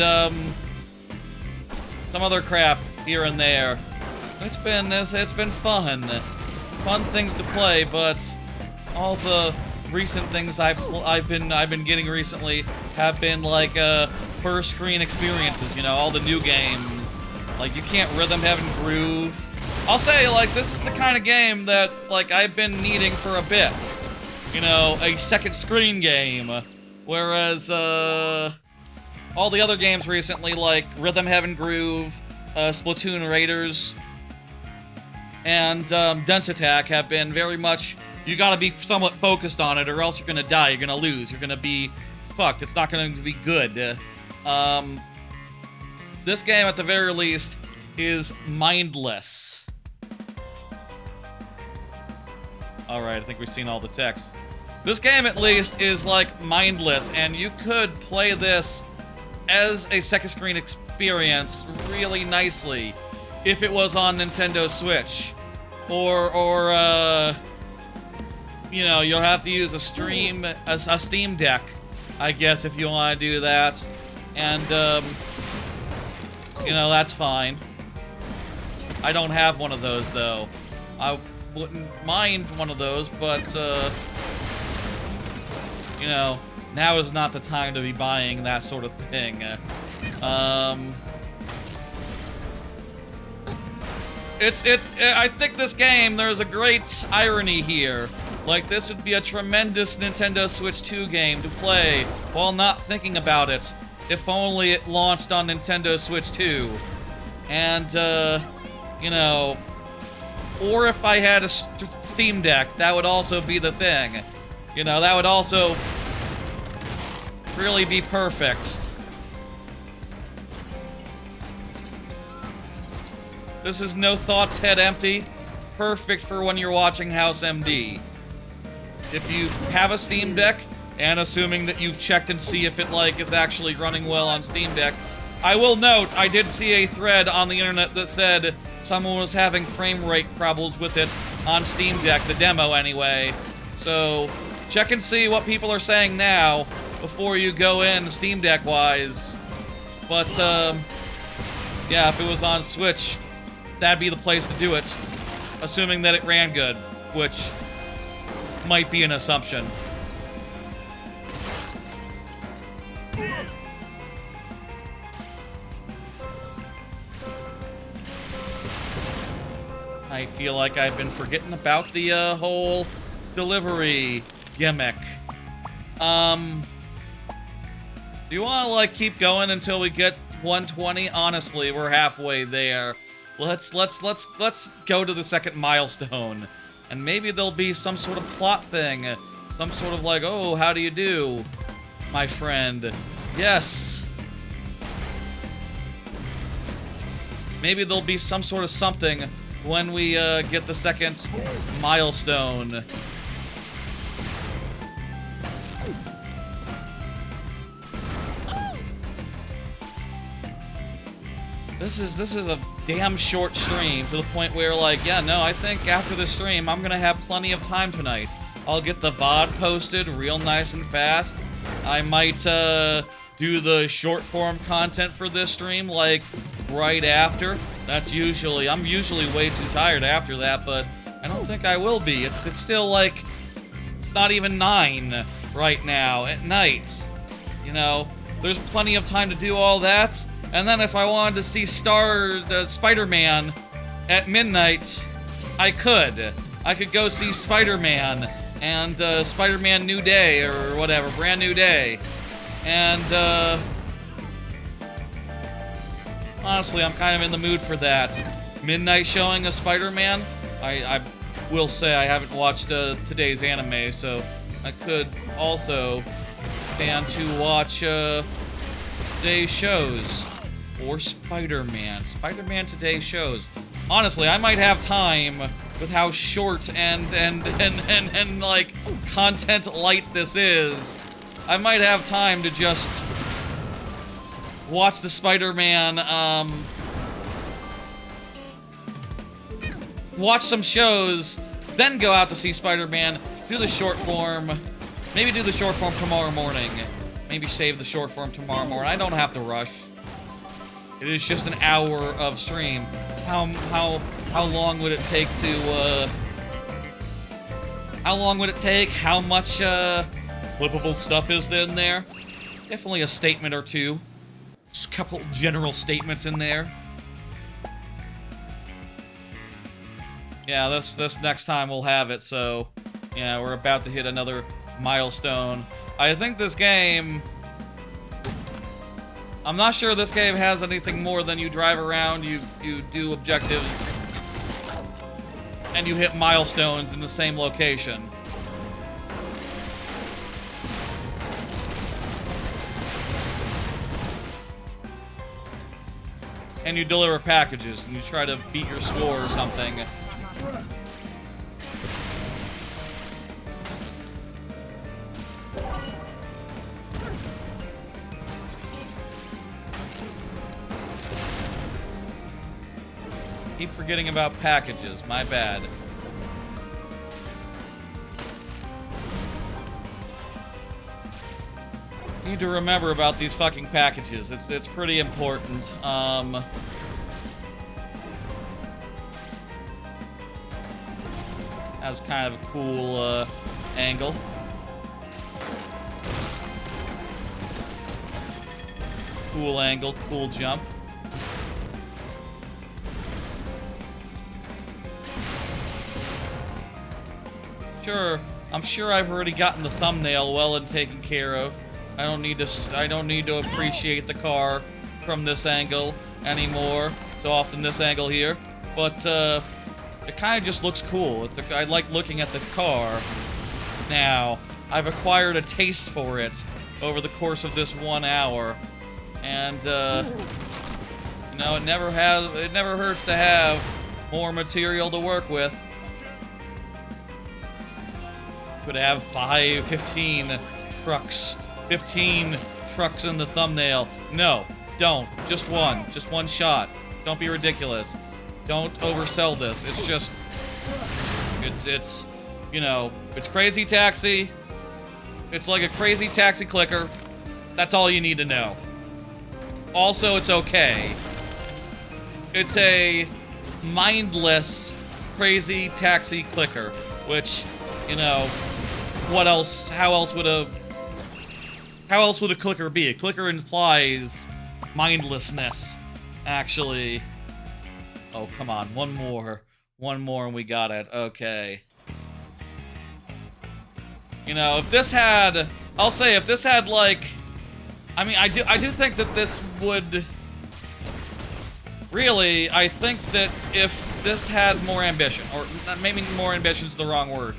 some other crap here and there. It's been fun. Fun things to play, but all the recent things I've been getting recently have been like, first screen experiences, you know, all the new games. Like, you can't rhythm, heaven, groove. I'll say, like, this is the kind of game that, like, I've been needing for a bit. You know, a second screen game. Whereas, all the other games recently, like Rhythm Heaven Groove, Splatoon Raiders, and Dense Attack have been very much, you gotta be somewhat focused on it or else you're gonna die, you're gonna lose, you're gonna be fucked, it's not gonna be good. This game, at the very least, is mindless. Alright, I think we've seen all the text. This game, at least, is, like, mindless, and you could play this as a second screen experience really nicely if it was on Nintendo Switch. Or, you know, you'll have to use a Steam Deck, I guess, if you want to do that. And, you know, that's fine. I don't have one of those, though. I wouldn't mind one of those, but, you know, now is not the time to be buying that sort of thing. I think this game, there's a great irony here. Like, this would be a tremendous Nintendo Switch 2 game to play while not thinking about it, if only it launched on Nintendo Switch 2. And, you know, or if I had a Steam Deck, that would also be the thing. You know, that would also really be perfect. This is No Thoughts Head Empty. Perfect for when you're watching House MD. If you have a Steam Deck, and assuming that you've checked and see if it, like, is actually running well on Steam Deck. I will note, I did see a thread on the internet that said someone was having frame rate problems with it on Steam Deck, the demo anyway. So, check and see what people are saying now before you go in Steam Deck-wise. But, yeah, if it was on Switch, that'd be the place to do it. Assuming that it ran good, which might be an assumption. I feel like I've been forgetting about the whole delivery gimmick. Do you want to, like, keep going until we get 120? Honestly, we're halfway there. Let's go to the second milestone, and maybe there'll be some sort of plot thing, some sort of like, oh, how do you do, my friend? Yes. Maybe there'll be some sort of something when we get the second milestone. This is a damn short stream, to the point where, like, yeah, no, I think after this stream, I'm gonna have plenty of time tonight. I'll get the VOD posted real nice and fast. I might do the short form content for this stream, like, right after. I'm usually way too tired after that, but I don't think I will be. It's still, like, it's not even 9 right now at night. You know, there's plenty of time to do all that. And then if I wanted to see Spider-Man at midnight, I could. I could go see Spider-Man and Spider-Man New Day or whatever, Brand New Day. And honestly, I'm kind of in the mood for that. Midnight showing of Spider-Man. I will say I haven't watched today's anime, so I could also stand to watch today's shows. Or Spider-Man. Spider-Man Today shows. Honestly, I might have time with how short and like content light this is. I might have time to just watch the Spider-Man, watch some shows, then go out to see Spider-Man, do the short form, maybe do the short form tomorrow morning. Maybe save the short form tomorrow morning. I don't have to rush. It is just an hour of stream. How long would it take to, how long would it take? How much, flippable stuff is in there? Definitely a statement or two. Just a couple general statements in there. Yeah, this next time we'll have it, so... Yeah, we're about to hit another milestone. I think this game... I'm not sure this game has anything more than you drive around, you do objectives, and you hit milestones in the same location. And you deliver packages, and you try to beat your score or something. Keep forgetting about packages, my bad. Need to remember about these fucking packages. It's pretty important. That's kind of a cool angle. Cool angle, cool jump. Sure, I'm sure I've already gotten the thumbnail well and taken care of. I don't need to appreciate the car from this angle anymore. So often this angle here, but it kind of just looks cool. I like looking at the car. Now, I've acquired a taste for it over the course of this 1 hour, and you know, it never hurts to have more material to work with. Could have 5, 15 trucks, 15 trucks in the thumbnail. No, don't. Just one. Just one shot. Don't be ridiculous. Don't oversell this. It's just... It's, you know, it's Crazy Taxi. It's like a Crazy Taxi clicker. That's all you need to know. Also, it's okay. It's a mindless Crazy Taxi clicker, which, you know, what else? How else would a clicker be? A clicker implies mindlessness, actually. Oh, come on, one more and we got it. Okay. You know, if this had, I'll say, if this had like, I mean, I do think that this would. Really, I think that if this had more ambition, or maybe more ambition is the wrong word,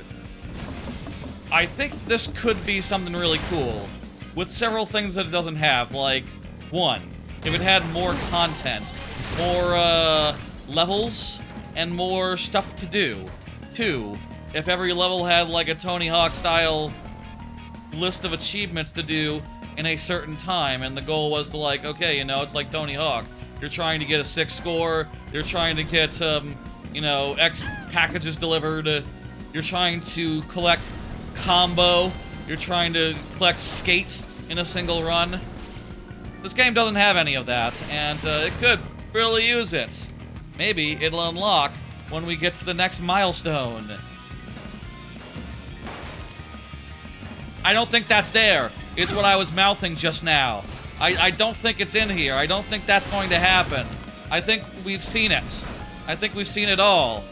I think this could be something really cool, with several things that it doesn't have, like, 1, if it had more content, more, levels, and more stuff to do. 2, if every level had, like, a Tony Hawk-style list of achievements to do in a certain time, and the goal was to, like, okay, you know, it's like Tony Hawk. You're trying to get a 6 score, you're trying to get, you know, X packages delivered, you're trying to collect combo, you're trying to collect skate in a single run. This game doesn't have any of that, and it could really use it. Maybe it'll unlock when we get to the next milestone. I don't think that's there, is what I was mouthing just now. I don't think it's in here. I don't think that's going to happen. I think we've seen it. I think we've seen it all.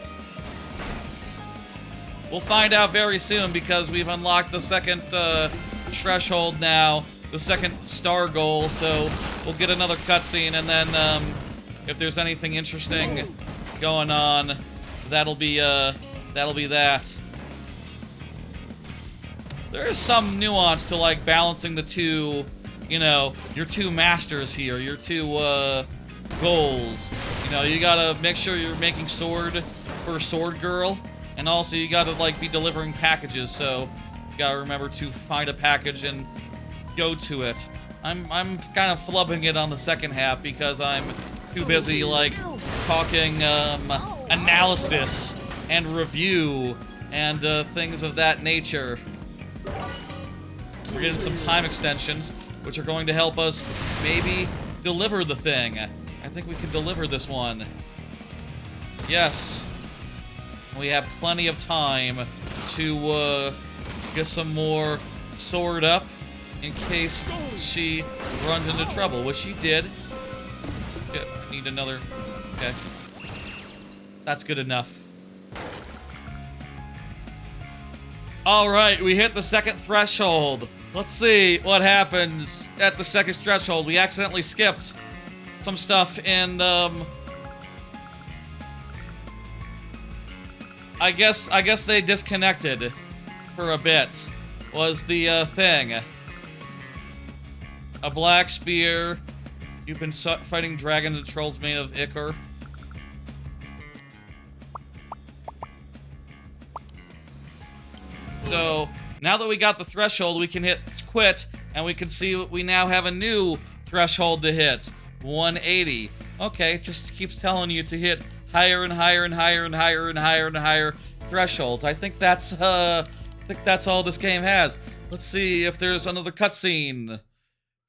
We'll find out very soon because we've unlocked the second threshold now, the second star goal, so we'll get another cutscene, and then if there's anything interesting going on, that'll be that. There is some nuance to, like, balancing the two, you know, your two masters here, your two, goals. You know, you gotta make sure you're making sword for Sword Girl, and also you gotta, like, be delivering packages, so you gotta remember to find a package and go to it. I'm kind of flubbing it on the second half because I'm too busy, like, talking, analysis and review and, things of that nature. We're getting some time extensions, which are going to help us maybe deliver the thing. I think we can deliver this one. Yes. We have plenty of time to get some more sword up in case she runs into trouble, which she did. Yeah, I need another. Okay. That's good enough. Alright, we hit the second threshold. Let's see what happens at the second threshold. We accidentally skipped some stuff in, I guess they disconnected for a bit, was the, thing. A black spear. You've been fighting dragons and trolls made of ichor. So, now that we got the threshold, we can hit quit, and we can see we now have a new threshold to hit. 180. Okay, it just keeps telling you to hit higher and higher and higher and higher and higher and higher thresholds. I think that's all this game has. Let's see if there's another cutscene.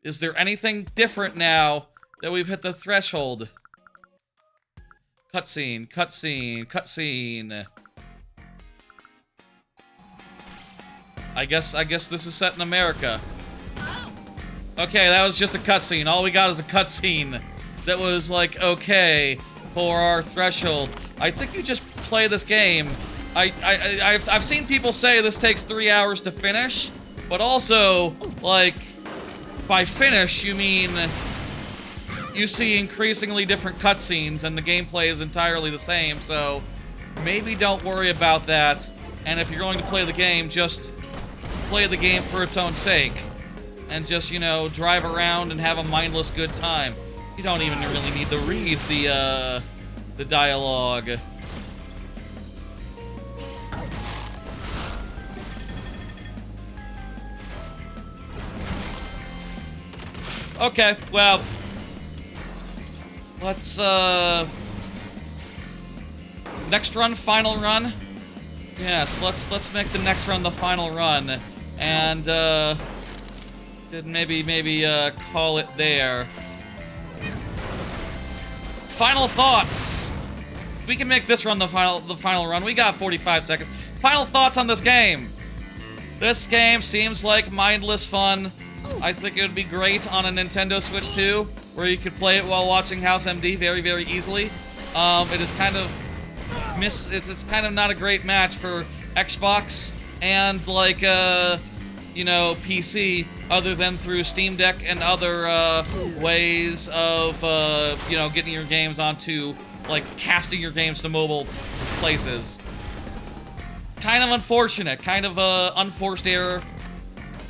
Is there anything different now that we've hit the threshold? Cutscene, cutscene, cutscene. I guess this is set in America. Okay, that was just a cutscene. All we got is a cutscene that was like okay for our threshold. I think you just play this game. I've seen people say this takes 3 hours to finish, but also like by finish you mean you see increasingly different cutscenes and the gameplay is entirely the same. So maybe don't worry about that. And if you're going to play the game, just play the game for its own sake. And just, you know, drive around and have a mindless good time. You don't even really need to read the dialogue. Okay, well, let's, next run, final run? Yes, let's make the next run the final run, and, maybe call it there. Final thoughts! We can make this run the final run. We got 45 seconds. Final thoughts on this game. This game seems like mindless fun. I think it would be great on a Nintendo Switch 2, where you could play it while watching House MD very, very easily. It is kind of it's kind of not a great match for Xbox and like you know, PC, other than through Steam Deck and other ways of you know, getting your games onto, like, casting your games to mobile places. Kind of unfortunate, kind of unforced error.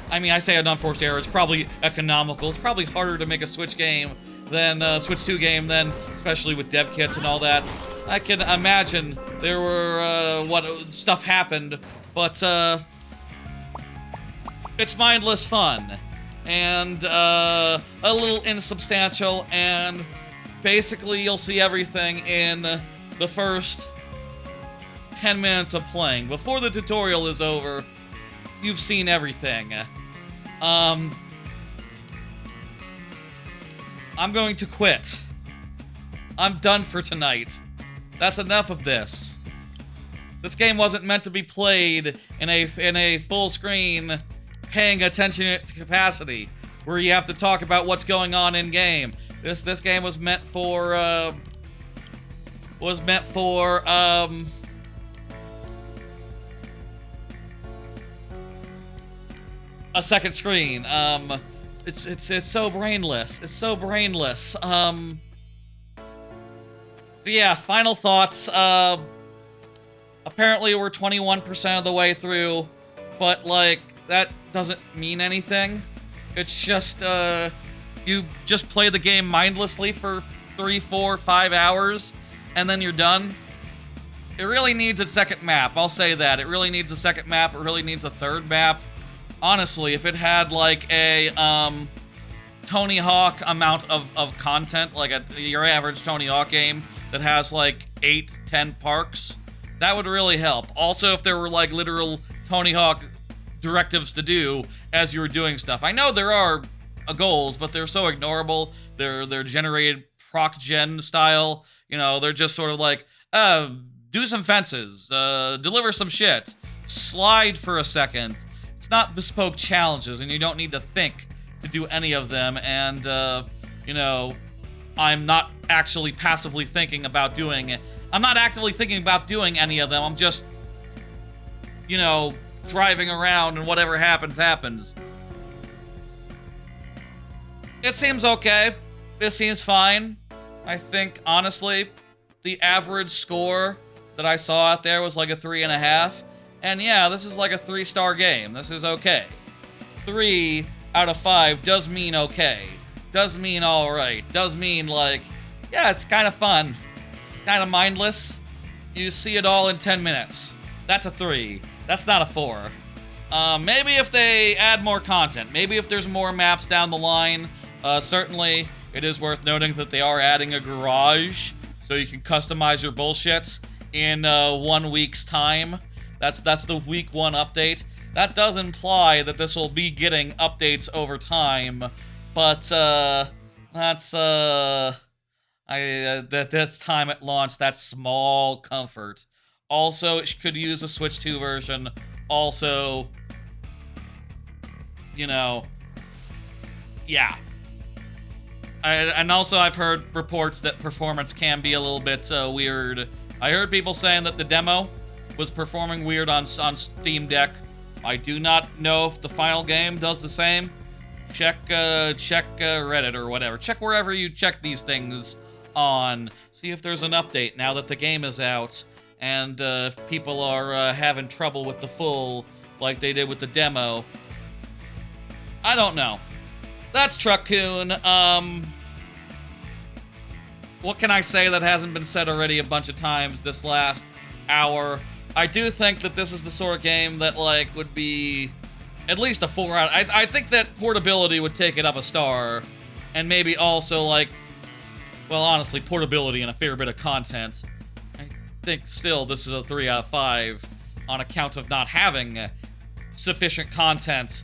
I mean, I say an unforced error, it's probably economical. It's probably harder to make a Switch game than Switch 2 game than, especially with dev kits and all that. I can imagine there were, what stuff happened, but, it's mindless fun. And, a little insubstantial, and basically you'll see everything in the first 10 minutes of playing. Before the tutorial is over, you've seen everything. I'm going to quit. I'm done for tonight. That's enough of this. This game wasn't meant to be played in a full screen, paying attention to capacity, where you have to talk about what's going on in game. This game was meant for a second screen. It's so brainless. It's so brainless. So yeah, final thoughts. Apparently we're 21% of the way through, but like that doesn't mean anything. It's just you just play the game mindlessly for 3, 4, 5 hours, and then you're done. It really needs a second map. I'll say that. It really needs a second map. It really needs a third map. Honestly, if it had like a Tony Hawk amount of content, like your average Tony Hawk game that has like 8, 10 parks, that would really help. Also, if there were like literal Tony Hawk directives to do as you were doing stuff. I know there are goals, but they're so ignorable. They're generated proc gen style. You know, they're just sort of like, do some fences, deliver some shit, slide for a second. It's not bespoke challenges, and you don't need to think to do any of them, and, you know, I'm not actually passively thinking about doing it. I'm not actively thinking about doing any of them. I'm just, you know, driving around, and whatever happens, happens. It seems okay. It seems fine. I think, honestly, the average score that I saw out there was like a 3.5. And yeah, this is like a 3-star game. This is okay. 3 out of 5 does mean okay. Does mean alright. Does mean like, yeah, it's kind of fun. It's kind of mindless. You see it all in 10 minutes. That's a 3. That's not a 4. Maybe if they add more content. Maybe if there's more maps down the line. Certainly, it is worth noting that they are adding a garage, so you can customize your bullshits in 1 week's time. That's the week 1 update. That does imply that this will be getting updates over time, but that's time at launch. That's small comfort. Also, it could use a Switch 2 version. Also, you know, yeah. And also, I've heard reports that performance can be a little bit weird. I heard people saying that the demo was performing weird on Steam Deck. I do not know if the final game does the same. Check Reddit or whatever. Check wherever you check these things on. See if there's an update now that the game is out. And if people are having trouble with the full, like they did with the demo. I don't know. That's Truck-kun. What can I say that hasn't been said already a bunch of times this last hour? I do think that this is the sort of game that, like, would be at least a 4 out. I think that portability would take it up a star. and maybe also, like, well, honestly, portability and a fair bit of content. I think still this is a 3 out of 5 on account of not having sufficient content.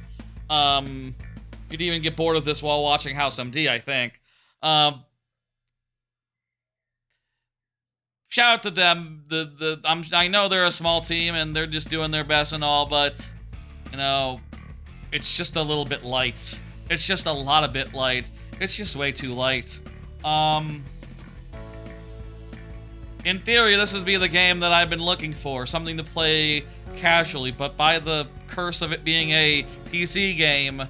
You'd even get bored of this while watching House MD, I think. Shout out to them. I know they're a small team and they're just doing their best and all, but, you know, it's just a little bit light. It's just a lot of bit light. It's just way too light. In theory, this would be the game that I've been looking for, something to play casually, but by the curse of it being a PC game,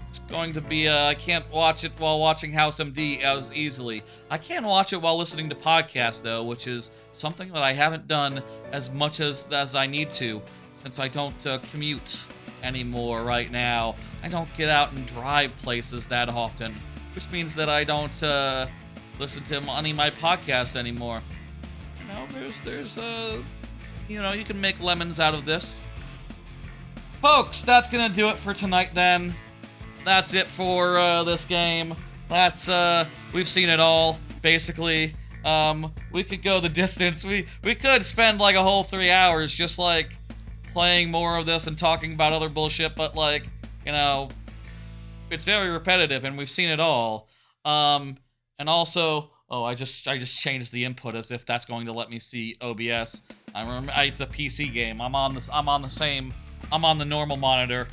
it's going to be, I can't watch it while watching House MD as easily. I can watch it while listening to podcasts, though, which is something that I haven't done as much as I need to, since I don't commute anymore right now. I don't get out and drive places that often, which means that I don't listen to any of my podcasts anymore. You know, there's you know, you can make lemons out of this. Folks, that's gonna do it for tonight then. That's it for this game. That's we've seen it all, basically. We could go the distance. We could spend like a whole 3 hours just like playing more of this and talking about other bullshit, but like, you know, it's very repetitive and we've seen it all. And also, oh, I just changed the input as if that's going to let me see OBS. I remember it's a PC game. I'm on the normal monitor.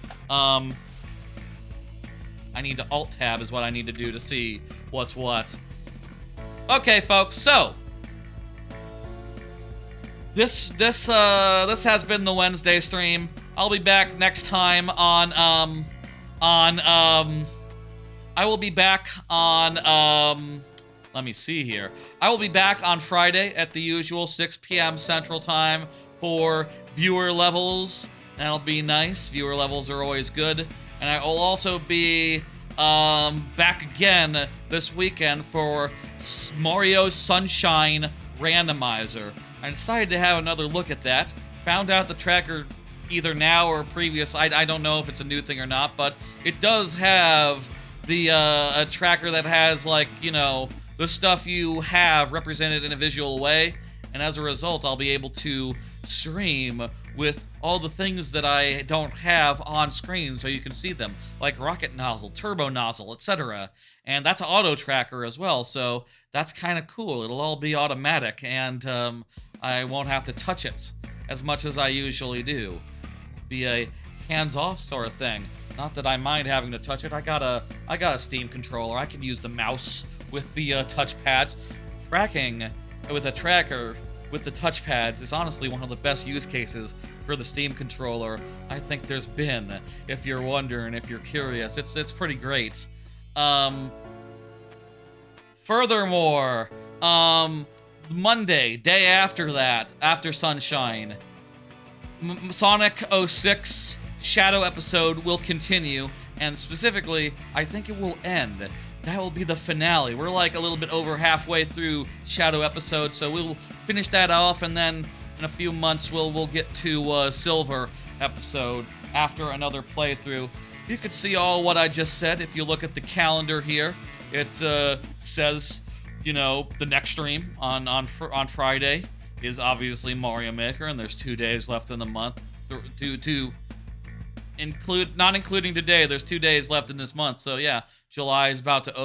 I need to alt tab is what I need to do to see what's what. Okay, folks, so this has been the Wednesday stream. I'll be back next time I will be back on let me see here. I will be back on Friday at the usual 6 p.m. Central Time for viewer levels. That'll be nice. Viewer levels are always good. And I will also be back again this weekend for Mario Sunshine Randomizer. I decided to have another look at that. Found out the tracker either now or previous. I don't know if it's a new thing or not, but it does have the a tracker that has, like, you know, the stuff you have represented in a visual way, and as a result, I'll be able to stream with all the things that I don't have on screen so you can see them, like rocket nozzle, turbo nozzle, etc. And that's an auto tracker as well, so that's kind of cool. It'll all be automatic, and I won't have to touch it as much as I usually do. It'll be a hands-off sort of thing. Not that I mind having to touch it. I got a Steam controller. I can use the mouse with the touchpads. Tracking with a tracker with the touchpads is honestly one of the best use cases for the Steam controller I think there's been. If you're wondering, if you're curious, it's pretty great. Furthermore, Monday, day after that, after Sunshine, Sonic 06 Shadow episode will continue, and specifically, I think it will end. That will be the finale. We're like a little bit over halfway through Shadow episode, so we'll finish that off, and then in a few months we'll get to Silver episode after another playthrough. You could see all what I just said if you look at the calendar here. It says, you know, the next stream on Friday is obviously Mario Maker, and there's 2 days left in the month. Not including today, there's 2 days left in this month. So yeah, July is about to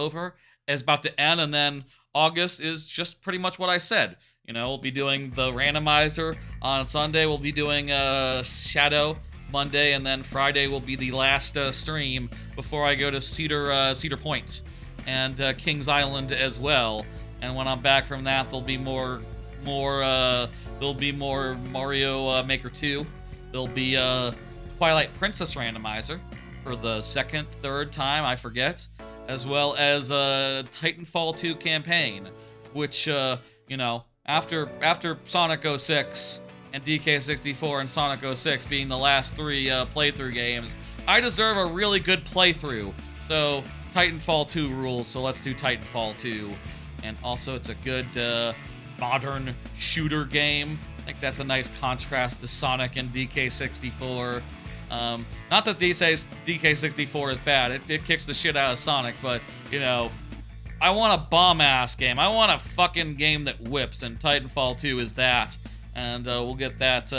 end, and then August is just pretty much what I said. You know, we'll be doing the randomizer on Sunday. We'll be doing Shadow Monday, and then Friday will be the last stream before I go to Cedar Point and Kings Island as well. And when I'm back from that, there'll be more Mario Maker 2. There'll be Twilight Princess randomizer for the second, third time, I forget, as well as Titanfall 2 campaign, which you know, after Sonic 06 and DK64 and Sonic 06 being the last 3 playthrough games, I deserve a really good playthrough. So Titanfall 2 rules, so let's do Titanfall 2. And also it's a good modern shooter game. I think that's a nice contrast to Sonic and DK64. Not that DK64 is bad. It kicks the shit out of Sonic, but, you know, I want a bomb-ass game. I want a fucking game that whips, and Titanfall 2 is that. And we'll get that,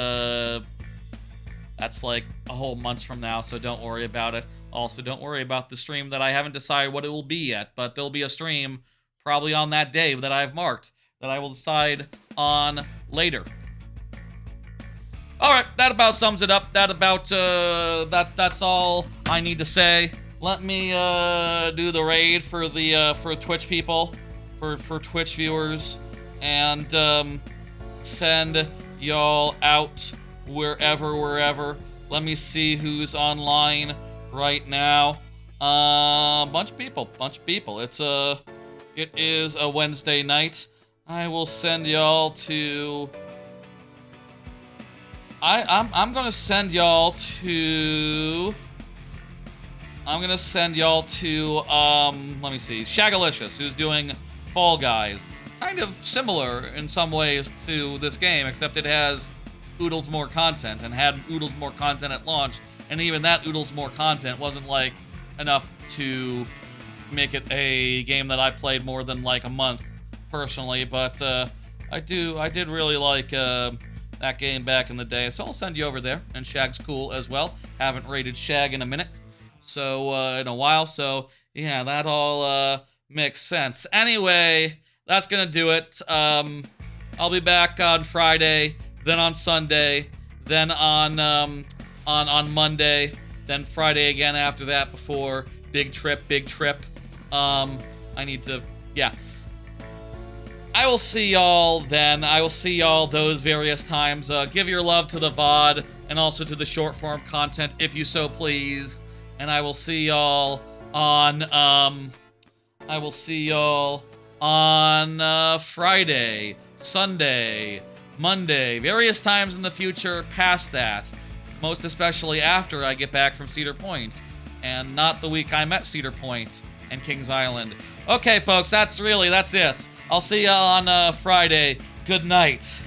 that's like a whole month from now, so don't worry about it. Also, don't worry about the stream that I haven't decided what it will be yet, but there'll be a stream probably on that day that I've marked that I will decide on later. All right, that about sums it up. That's all I need to say. Let me do the raid for the for Twitch people, for Twitch viewers, and send y'all out wherever. Let me see who's online right now. Bunch of people. It is a Wednesday night. I will send y'all to. I'm gonna send y'all to. Let me see, Shagalicious, who's doing Fall Guys. Kind of similar in some ways to this game, except it has oodles more content, and had oodles more content at launch, and even that oodles more content wasn't, like, enough to make it a game that I played more than, like, a month, personally, but, I did really like, that game back in the day, so I'll send you over there, and Shag's cool as well. Haven't rated Shag in a minute. So, in a while, so, yeah, that all, makes sense. Anyway, that's gonna do it. I'll be back on Friday, then on Sunday, then on Monday, then Friday again after that before big trip. I need to, yeah. I will see y'all then. I will see y'all those various times. Give your love to the VOD and also to the short form content if you so please. And I will see y'all on, Friday, Sunday, Monday, various times in the future past that. Most especially after I get back from Cedar Point. And not the week I'm at Cedar Point and Kings Island. Okay, folks, that's it. I'll see y'all on, Friday. Good night.